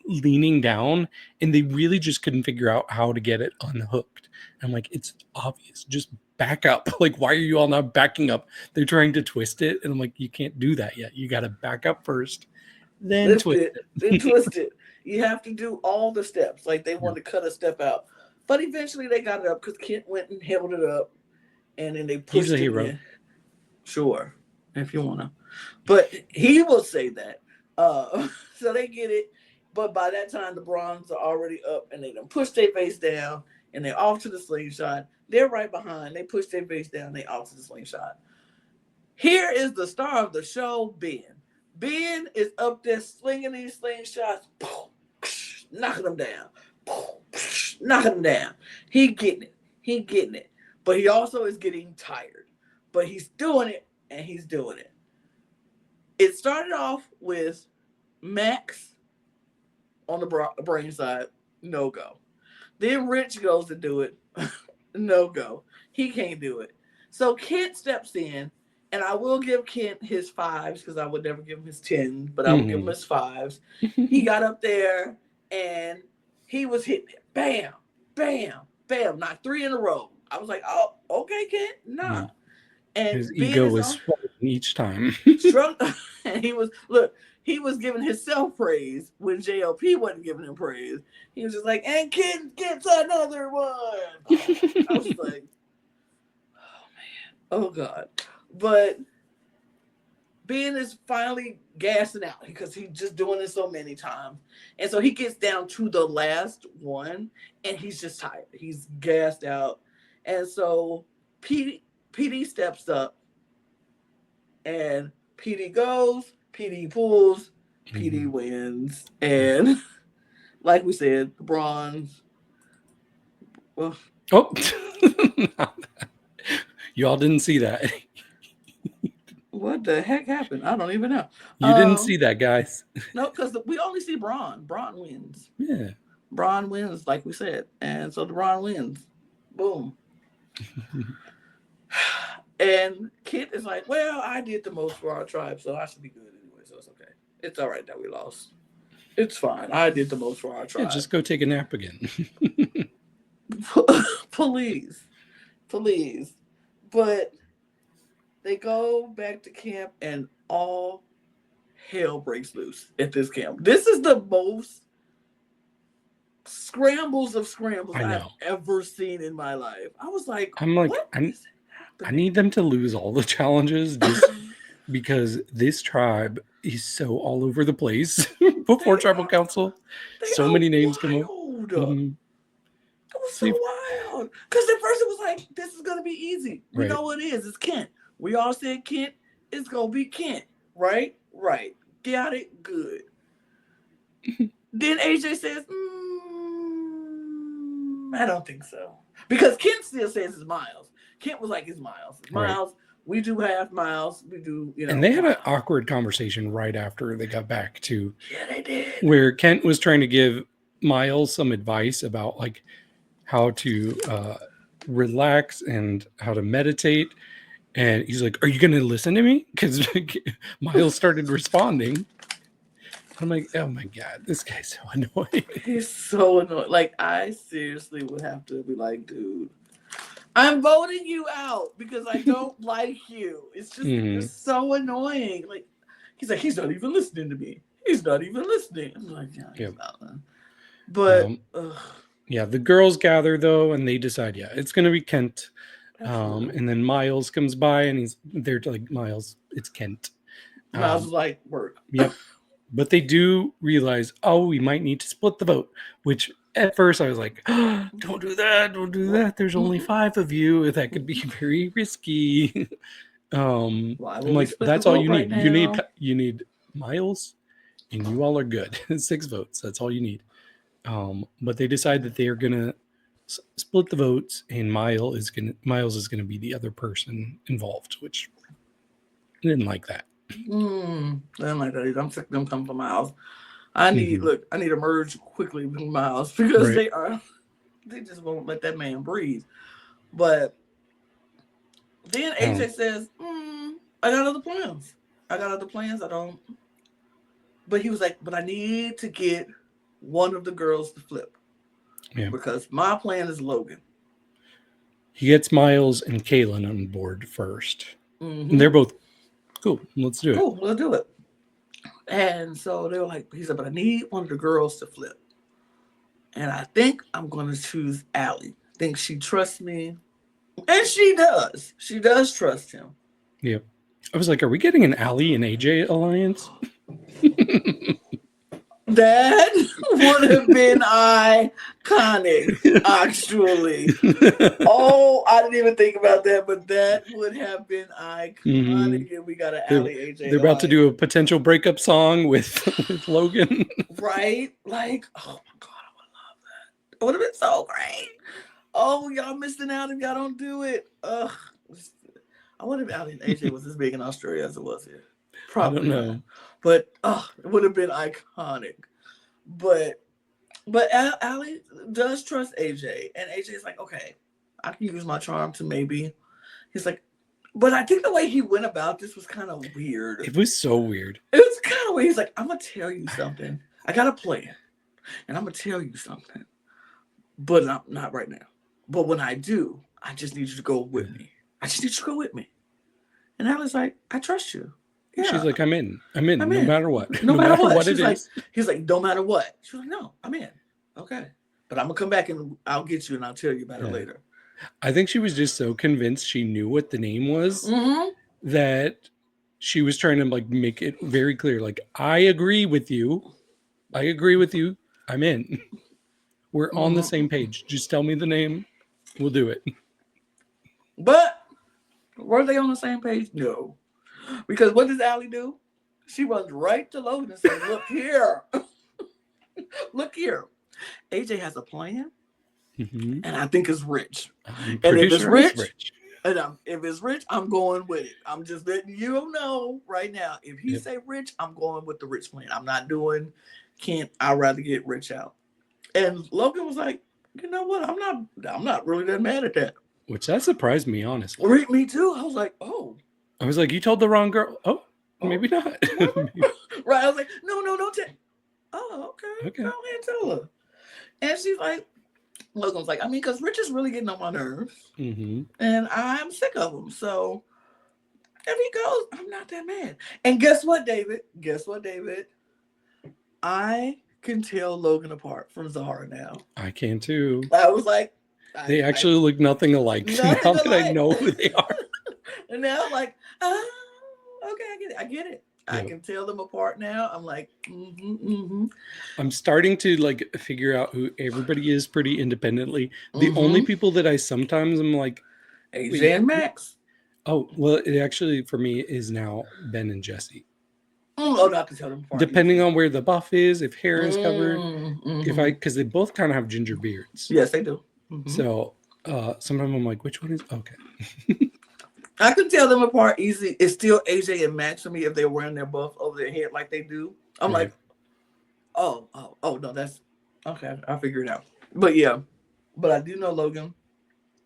leaning down, and they really just couldn't figure out how to get it unhooked. I'm like, it's obvious, just back up. Like, why are you all not backing up? They're trying to twist it, and I'm like, you can't do that yet. You got to back up first, then twist it. Then twist it. You have to do all the steps. Like they wanted to cut a step out, but eventually they got it up because Kent went and held it up, and then they pushed He's a it hero. in. Sure, if you wanna, but he will say that. So they get it. But by that time, the Brawns are already up, and they done push their face down, and they're off to the slingshot. They're right behind. They push their face down. They off to the slingshot. Here is the star of the show, Ben. Ben is up there slinging these slingshots, knocking them down, knocking them down. He getting it. But he also is getting tired. But he's doing it, and he's doing it. It started off with Max on the brain side, no go. Then Rich goes to do it, no go. He can't do it. So Kent steps in, and I will give Kent his 5s because I would never give him his 10s, but I will give him his 5s. He got up there and he was hitting it. Bam, bam, bam. Not 3 in a row. I was like, oh, okay, Kent. Nah. And his ego was swelling each time. And he was giving himself praise when JLP wasn't giving him praise. He was just like, and Kent gets another one. I was like, oh man, oh God. But Ben is finally gassing out because he's just doing it so many times. And so he gets down to the last one and he's just tired. He's gassed out. And so PD steps up and PD goes, PD pulls, PD wins. And like we said, the Brawns. Well, you all didn't see that. What the heck happened? I don't even know. You didn't see that, guys. No, because we only see Brawn. Brawn wins. Yeah. Brawn wins, like we said. And so the Brawn wins. Boom. And Kit is like, well, I did the most for our tribe, so I should be good anyway, so it's okay. It's all right that we lost. It's fine. I did the most for our tribe. Yeah, just go take a nap again. Please. But they go back to camp and all hell breaks loose at this camp. This is the most scrambles I've ever seen in my life. I was like, I need them to lose all the challenges just because this tribe is so all over the place before tribal council. So many names come up. It was so wild. Because at first it was like, this is going to be easy. We know what it is. It's Kent. We all said Kent. It's going to be Kent. Right? Got it? Good. Then AJ says, I don't think so. Because Kent still says it's Miles. Kent was like, it's Miles. Miles. We do have Miles. We do, And they had an awkward conversation right after they got back to. Yeah, they did. Where Kent was trying to give Miles some advice about like how to relax and how to meditate. And he's like, are you going to listen to me? Because Miles started responding. I'm like, oh my God, this guy's so annoying. He's so annoying. Like, I seriously would have to be like, dude. I'm voting you out because I don't like you. It's just you're so annoying. Like he's not even listening to me. He's not even listening. I'm like, yeah, he's not. But yeah, the girls gather though, and they decide, yeah, it's gonna be Kent. And then Miles comes by, and they're like, Miles, it's Kent. Miles is like, work. Yep. But they do realize, oh, we might need to split the vote, which at first I was like, oh, don't do that. Don't do that. There's only 5 of you. That could be very risky. I'm like, that's all you need. Right you need Miles, and you all are good. 6 votes. That's all you need. But they decide that they are going to split the votes, and Miles is going to be the other person involved, which I didn't like that. I didn't like that either. I'm sick of them coming from Miles. I need to merge quickly with Miles because they just won't let that man breathe. But then AJ says, I got other plans. I don't. But he was like, but I need to get one of the girls to flip. Yeah. Because my plan is Logan. He gets Miles and Kaylin on board first. And they're both, cool, let's do it. Cool, let's do it. And so they were like, he said, but I need one of the girls to flip. And I think I'm going to choose Allie. I think she trusts me. And she does. She does trust him. Yep. I was like, are we getting an Allie and AJ alliance? That would have been iconic, actually. Oh, I didn't even think about that, but that would have been iconic if we got an Allie AJ. They're about to do a potential breakup song with Logan. Right? Like, oh my God, I would love that. It would have been so great. Oh, y'all missing out if y'all don't do it. Ugh. I wonder if Allie and AJ was as big in Australia as it was here. Probably. I don't know. But it would have been iconic. But Allie does trust AJ. And AJ is like, okay, I can use my charm to maybe. He's like, but I think the way he went about this was kind of weird. It was so weird. It was kind of weird. He's like, I'm going to tell you something. I got a plan. And I'm going to tell you something. But not right now. But when I do, I just need you to go with me. I just need you to go with me. And Allie's like, I trust you. Yeah. She's like, I'm in, no matter what. No matter what it is. He's like, no matter what. She's like, no, I'm in. Okay. But I'm going to come back and I'll get you and I'll tell you about it later. I think she was just so convinced she knew what the name was that she was trying to like make it very clear. Like, I agree with you. I'm in. We're on the same page. Just tell me the name. We'll do it. But were they on the same page? No. Because what does Allie do? She runs right to Logan and says, look here. Look here. AJ has a plan. And I think it's rich. And if it's rich. And if it's rich, I'm going with it. I'm just letting you know right now. If he say rich, I'm going with the rich plan. I'm not doing Kent. I'd rather get rich out. And Logan was like, you know what? I'm not really that mad at that. Which that surprised me, honestly. Me too. I was like, oh. I was like, you told the wrong girl. Oh, maybe not. Right. I was like, no, don't tell. Oh, okay. Go ahead and tell her. And she's like, Logan's like, I mean, because Rich is really getting on my nerves. And I'm sick of him. So if he goes, I'm not that mad. And guess what, David? I can tell Logan apart from Zahara now. I can too. I was like, they actually look nothing alike. Now that I know who they are. And now I'm like, okay, I get it. I can tell them apart now. I'm like, I'm starting to like figure out who everybody is pretty independently. The only people that I sometimes am like, AJ and Max. Oh, well, it actually for me is now Ben and Jesse. Oh, no, I can tell them apart. Depending on where the buff is, if hair is covered, because they both kind of have ginger beards. Yes, they do. So sometimes I'm like, which one is okay? I can tell them apart easy. It's still AJ and Max for me if they're wearing their buff over their head like they do. I'm like, oh, no, that's okay. I'll figure it out. But but I do know Logan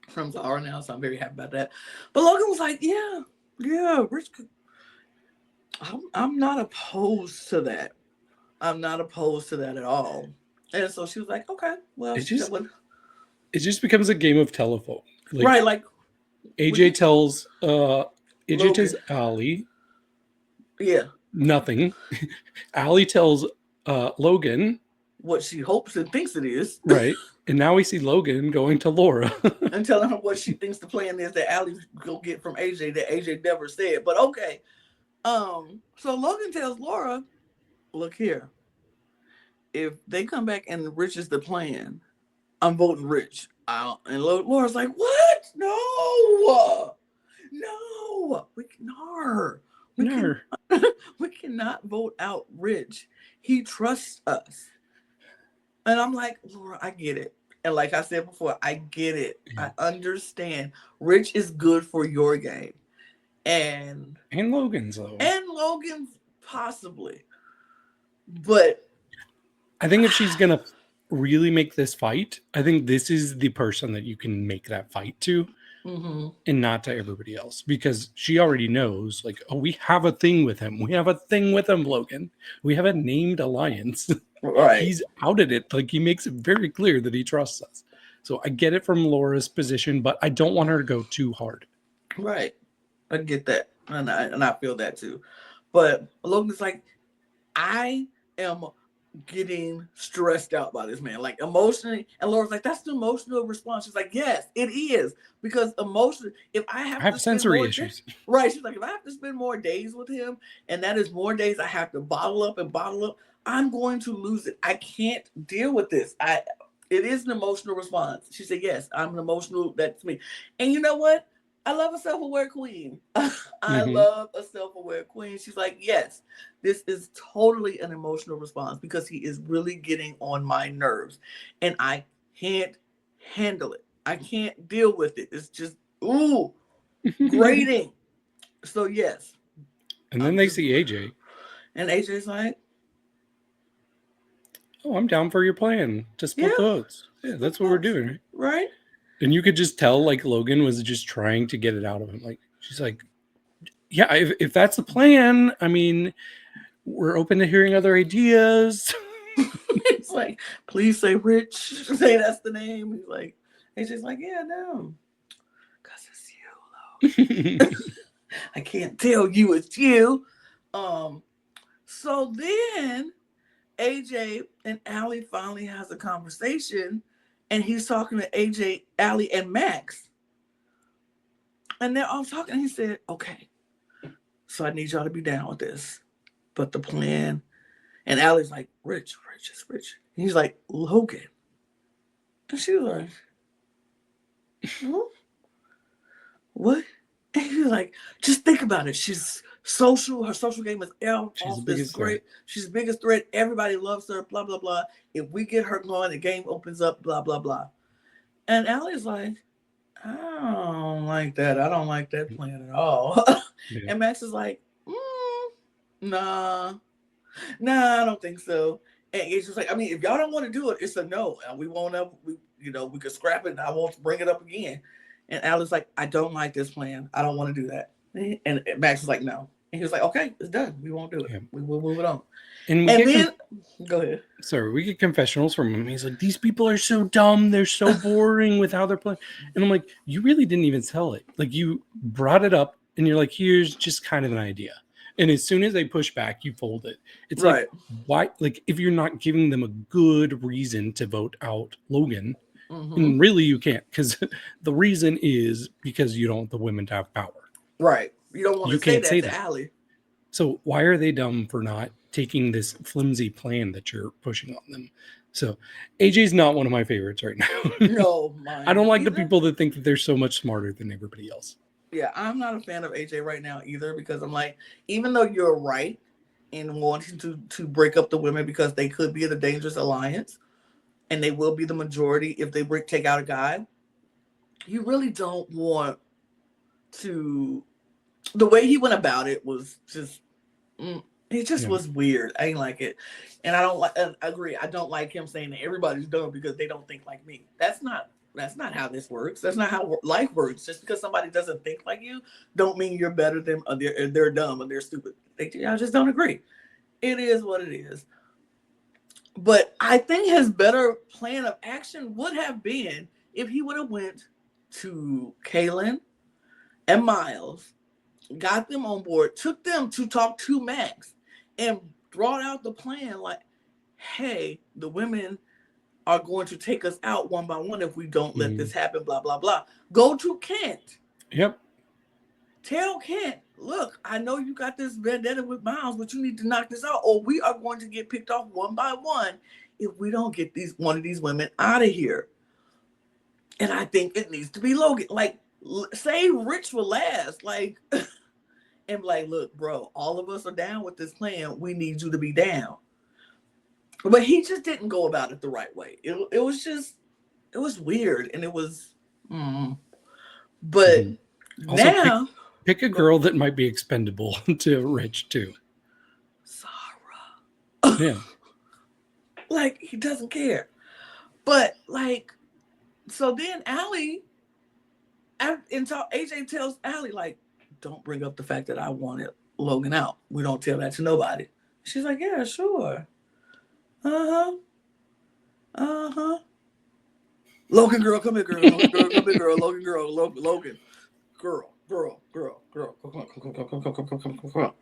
from Zahara now, so I'm very happy about that. But Logan was like, yeah, Rich could. I'm not opposed to that. I'm not opposed to that at all. And so she was like, okay, well, it just becomes a game of telephone. Like, Like AJ tells Logan. Allie Yeah. nothing. Allie tells Logan, What she hopes and thinks it is. right? And now we see Logan going to Laura. And telling her what she thinks the plan is that Allie go get from AJ that AJ never said. But okay. So Logan tells Laura, look here. If they come back and Rich is the plan, I'm voting Rich. And Laura's like, what? No. We cannot vote out Rich. He trusts us. And I'm like, Laura, I get it. And like I said before, I get it. I understand. Rich is good for your game. And Logan's though. And Logan's possibly. But I think if she's gonna really make this fight, I think this is the person that you can make that fight to, and not to everybody else, because she already knows, like, oh, we have a thing with him. Logan. We have a named alliance. Right. He's outed it. Like, he makes it very clear that he trusts us. So I get it from Laura's position, but I don't want her to go too hard. Right. I get that. And I feel that too. But Logan's like, I am getting stressed out by this man, like emotionally. And Laura's like, that's the emotional response. She's like, yes, it is, because emotionally, if I have sensory issues, right? She's like, if I have to spend more days with him, and that is more days I have to bottle up, I'm going to lose it. I can't deal with this. It is an emotional response. She said, yes, I'm an emotional. That's me. And you know what? I love a self-aware queen. I love a self-aware queen. She's like, yes, this is totally an emotional response because he is really getting on my nerves and I can't handle it. I can't deal with it. It's just, grating. So yes. And then they see AJ. And AJ's like, oh, I'm down for your plan to split the votes. Yeah, that's what we're doing, right? Right. And you could just tell, like, Logan was just trying to get it out of him. Like, she's like, yeah, if that's the plan, I mean, we're open to hearing other ideas. It's like, please say Rich. Say that's the name. He's like, AJ's like, yeah, no. Because it's you, Lo. I can't tell you it's you. So then AJ and Allie finally has a conversation. And he's talking to AJ, Allie, and Max. And they're all talking. And he said, okay, so I need y'all to be down with this. But the plan. And Allie's like, Rich. And he's like, Logan. And she was like, what? And he was like, just think about it. She's social. Her social game is off this great. She's the biggest threat. Everybody loves her, blah, blah, blah. If we get her going, the game opens up, blah, blah, blah. And Allie's like, I don't like that. I don't like that plan at all. Yeah. And Max is like, nah, I don't think so. And it's just like, I mean, if y'all don't want to do it, it's a no. And we won't have, we could scrap it and I won't bring it up again. And Allie's like, I don't like this plan. I don't want to do that. And Max is like, no. And he was like, okay, it's done. We won't do it. Yeah. We will move it on. And then, go ahead. Sorry, we get confessionals from him. He's like, these people are so dumb. They're so boring with how they're playing. And I'm like, you really didn't even sell it. Like, you brought it up and you're like, here's just kind of an idea. And as soon as they push back, you fold it. It's right. Like, why? Like, if you're not giving them a good reason to vote out Logan, and really you can't, because the reason is because you don't want the women to have power. Right. You don't want to say that to Allie. So why are they dumb for not taking this flimsy plan that you're pushing on them? So AJ's not one of my favorites right now. No, I don't like the people that think that they're so much smarter than everybody else. Yeah, I'm not a fan of AJ right now either, because I'm like, even though you're right in wanting to break up the women because they could be in a dangerous alliance and they will be the majority if they take out a guy, you really don't want to. The way he went about it was just, it just was weird. I ain't like it. And I agree. I don't like him saying that everybody's dumb because they don't think like me. That's not how this works. That's not how life works. Just because somebody doesn't think like you, don't mean you're better than they're dumb and they're stupid. I just don't agree. It is what it is. But I think his better plan of action would have been if he would have went to Kaylin and Miles, got them on board, took them to talk to Max, and brought out the plan like, hey, the women are going to take us out one by one if we don't let this happen, blah, blah, blah. Go to Kent. Yep. Tell Kent, look, I know you got this vendetta with Miles, but you need to knock this out, or we are going to get picked off one by one if we don't get one of these women out of here. And I think it needs to be Logan. Like, say Rich for last. Like, and like, look, bro, all of us are down with this plan. We need you to be down. But he just didn't go about it the right way. It was weird, and it was, but also, now pick a girl that might be expendable to Rich too. Sarah. Yeah. Like, he doesn't care. But like, so then Allie, and so AJ tells Allie, like, don't bring up the fact that I wanted Logan out. We don't tell that to nobody. She's like, yeah, sure. Logan girl, come here, girl. Logan girl, come here, girl. Logan girl, Logan. Girl. Come.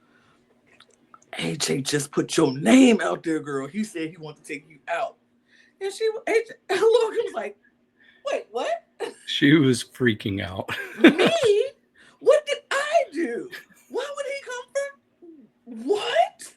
AJ just put your name out there, girl. He said he wanted to take you out. And Logan was like, wait, what? She was freaking out. Me? What did I do? Why would he come for? What?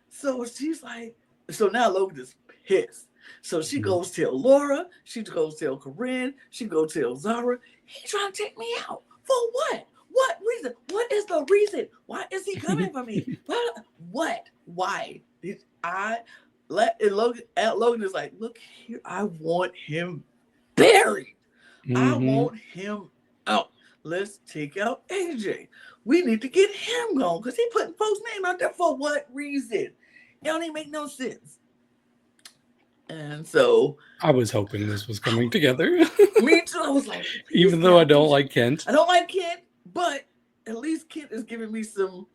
So she's like, so now Logan is pissed. So she goes tell Laura, she goes tell Corinne, she goes tell Zara, he's trying to take me out. For what? What reason? What is the reason? Why is he coming for me? What? Why? Logan is like, look here, I want him buried. I want him out. Let's take out AJ. We need to get him gone because he putting folks' name out there for what reason? It don't even make no sense. And so I was hoping this was coming together. Me too. I was like, even though I don't like Kent. I don't like Kent, but at least Kent is giving me some,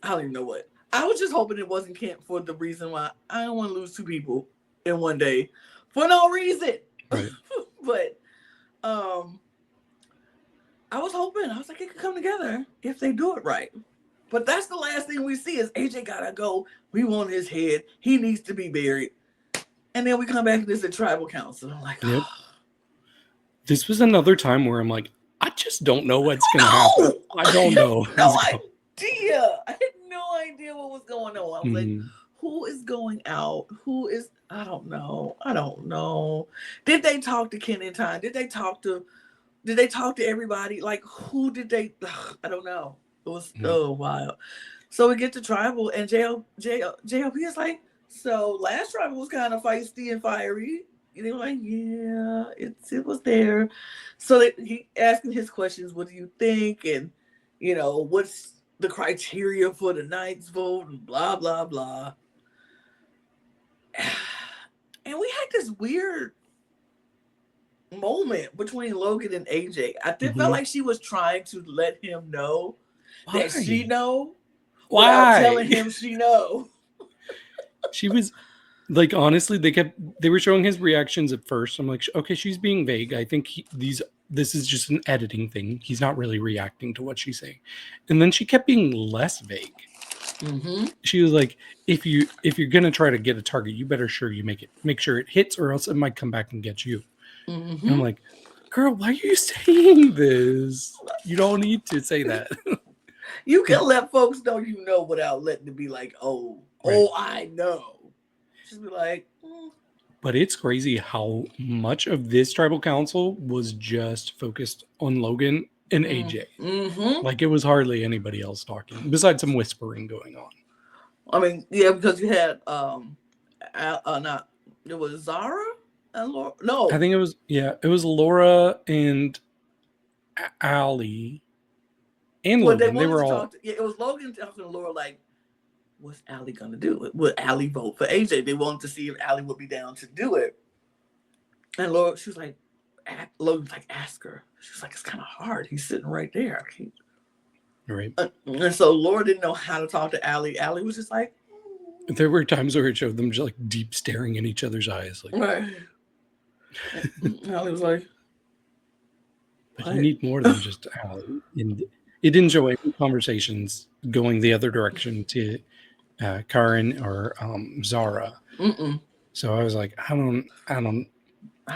I don't even know what. I was just hoping it wasn't Kent for the reason why I don't want to lose two people in one day for no reason. Right. But I was hoping, I was like, it could come together if they do it right. But that's the last thing we see is AJ gotta go. We want his head. He needs to be buried. And then we come back and there's a tribal council. I'm like, yep. This was another time where I'm like, I just don't know what's going to happen. I don't know. No idea. I had no idea what was going on. I was like, who is going out? Who is, I don't know. Did they talk to Ken in time? Did they talk to everybody? Like, who did they, I don't know. It was so wild. So we get to tribal and JLP is like, so last tribal was kind of feisty and fiery. And they were like, yeah, it was there. So he asking his questions, what do you think? And, you know, what's the criteria for the night's vote? And blah, blah, blah. And we had this weird moment between Logan and AJ. I felt like she was trying to let him know that she know without telling him she know. She was like, honestly, they were showing his reactions at first. I'm like, okay, she's being vague. I think this is just an editing thing. He's not really reacting to what she's saying. And then she kept being less vague. She was like, if you're gonna try to get a target, you better make sure it hits, or else it might come back and get you. And I'm like, girl, why are you saying this? You don't need to say that. You can let folks know you know without letting it be like, I know. Just be like, But it's crazy how much of this tribal council was just focused on Logan and AJ. Like, it was hardly anybody else talking, besides some whispering going on. I mean, yeah, because you had it was Zara and Laura. No, I think it was Laura and Allie and Logan. They were all. It was Logan talking to Laura like, what's Allie gonna do? Would Allie vote for AJ? They wanted to see if Allie would be down to do it. And Laura, she was like, Logan's like, ask her. She was like, it's kind of hard. He's sitting right there. Right. And so Laura didn't know how to talk to Allie. Allie was just like, There were times where it showed them just like deep staring in each other's eyes. Like, right. Allie was like, But you need more than just Allie. And it didn't show any conversations going the other direction to Karen or Zara. Mm-mm. So I was like, I don't. I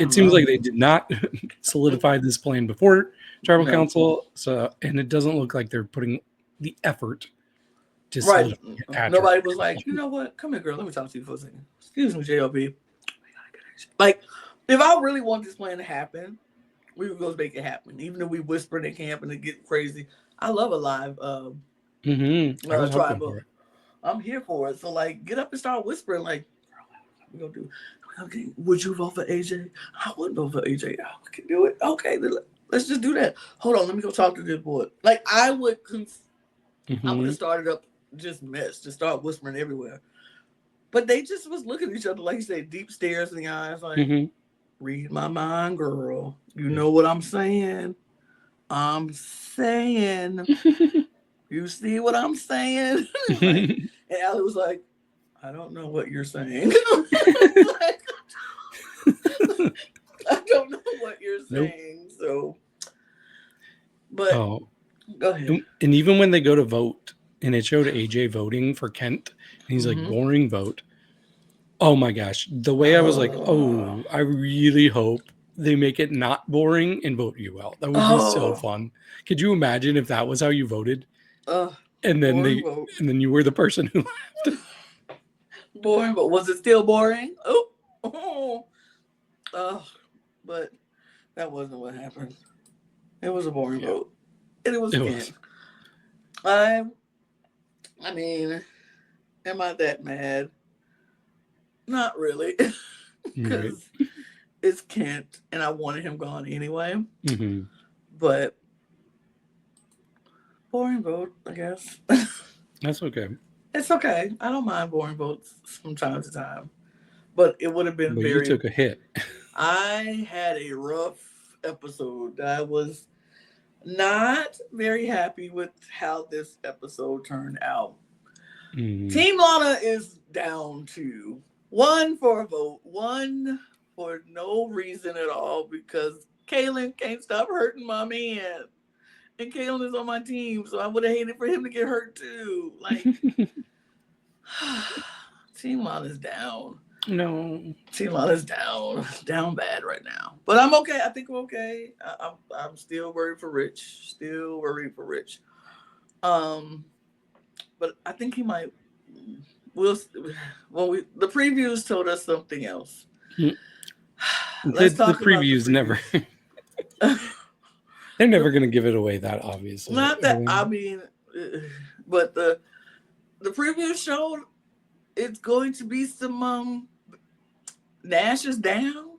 It don't seems know. like they did not solidify this plan before Tribal No. Council. So, and it doesn't look like they're putting the effort to Right. solidify it at Nobody Tribal was like, Council. you know what? Come here, girl. Let me talk to you for a second. Excuse me, JLB. Like, if I really want this plan to happen, we would go make it happen. Even if we whisper in camp and it get crazy. I love a live I was hoping tribal. for it. I'm here for it. So, like, get up and start whispering. Like, we're going to do. Okay, would you vote for AJ? I wouldn't vote for AJ. Oh, we can do it. Okay, then let's just do that. Hold on, let me go talk to this boy. Like, I would have started up just start whispering everywhere. But they just was looking at each other, like you said, deep stares in the eyes, like, read my mind, girl. You know what I'm saying? I'm saying. You see what I'm saying? Like, and Allie was like, I don't know what you're saying. Like, I don't know what you're saying. So, but go ahead. And even when they go to vote, and it showed AJ voting for Kent, and he's like, boring vote. Oh my gosh. The way I was like, oh, I really hope they make it not boring and vote you out. That would be so fun. Could you imagine if that was how you voted? And then and then you were the person who left. Boring, but was it still boring? But that wasn't what happened. It was a boring vote. And it was Kent. I mean, am I that mad? Not really. Because it's Kent and I wanted him gone anyway. But boring vote, I guess. That's okay. It's okay. I don't mind boring votes from time to time. But it would have been you took a hit. I had a rough episode. I was not very happy with how this episode turned out. Team Lana is down to 1 for a vote, 1 for no reason at all because Kaylin can't stop hurting my man. And Kaylin is on my team, so I would have hated for him to get hurt too. Like, Team Lana's down. No. Team Lana's down bad right now. But I'm okay. I think I'm okay. I'm still worried for Rich. But I think he might. The previews told us something else. The previews never. They're never going to give it away that obviously. Not that I mean, but the previews showed it's going to be some Nash is down.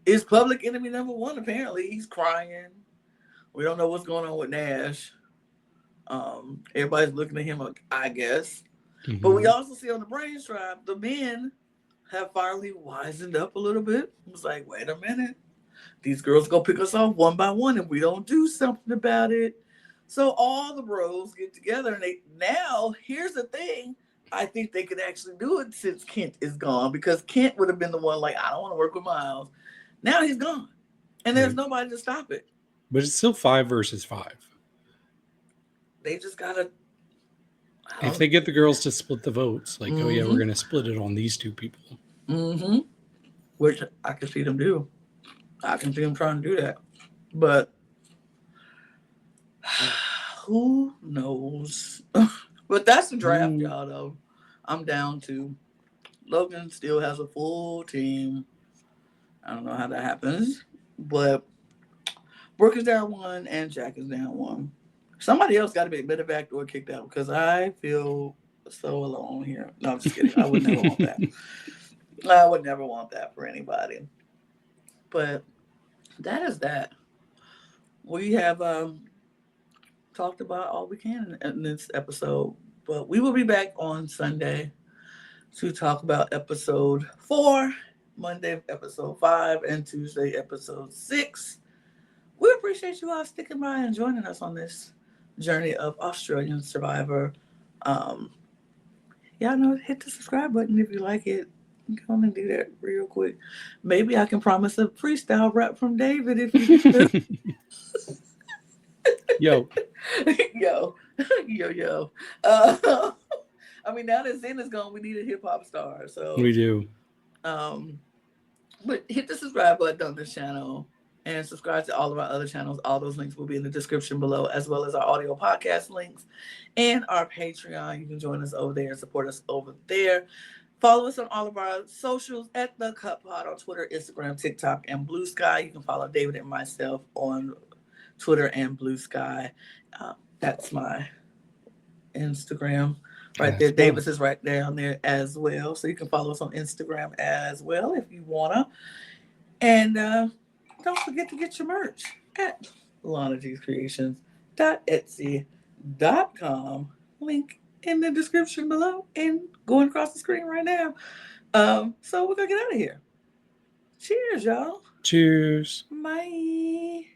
Is public enemy number 1. Apparently, he's crying. We don't know what's going on with Nash. Everybody's looking at him, I guess. But we also see on the Brain Tribe, the men have finally wisened up a little bit. It was like, wait a minute. These girls go pick us off one by one, and we don't do something about it. So all the bros get together, and here's the thing. I think they could actually do it since Kent is gone, because Kent would have been the one like, I don't want to work with Miles. Now he's gone, and there's nobody to stop it. But it's still 5 versus 5. They just gotta. If they get the girls to split the votes, like, oh yeah, we're gonna split it on these 2 people. Which I can see them do. I can see them trying to do that, but who knows? But that's the draft, y'all. Though I'm down to. Logan still has a full team. I don't know how that happens, but Brooke is down 1 and Jack is down 1. Somebody else got to be better backdoor kicked out because I feel so alone here. No, I'm just kidding. I would never want that. I would never want that for anybody. But that is that. We have talked about all we can in this episode, but we will be back on Sunday to talk about episode 4, Monday episode 5, and Tuesday episode 6. We appreciate you all sticking by and joining us on this journey of Australian Survivor. Y'all know, hit the subscribe button if you like it. Go on and do that real quick. Maybe I can promise a freestyle rap from David if you do. Yo. yo, yo. I mean, now that Zen is gone, we need a hip hop star. So We do. But hit the subscribe button on this channel and subscribe to all of our other channels. All those links will be in the description below, as well as our audio podcast links and our Patreon. You can join us over there and support us over there. Follow us on all of our socials at The Cup Pod on Twitter, Instagram, TikTok, and Blue Sky. You can follow David and myself on Twitter and Blue Sky. That's my Instagram right there. Davis is right there on there as well. So you can follow us on Instagram as well if you want to. And don't forget to get your merch at lanagcreations.etsy.com. Link in the description below and going across the screen right now. So we're going to get out of here. Cheers, y'all. Cheers. Bye.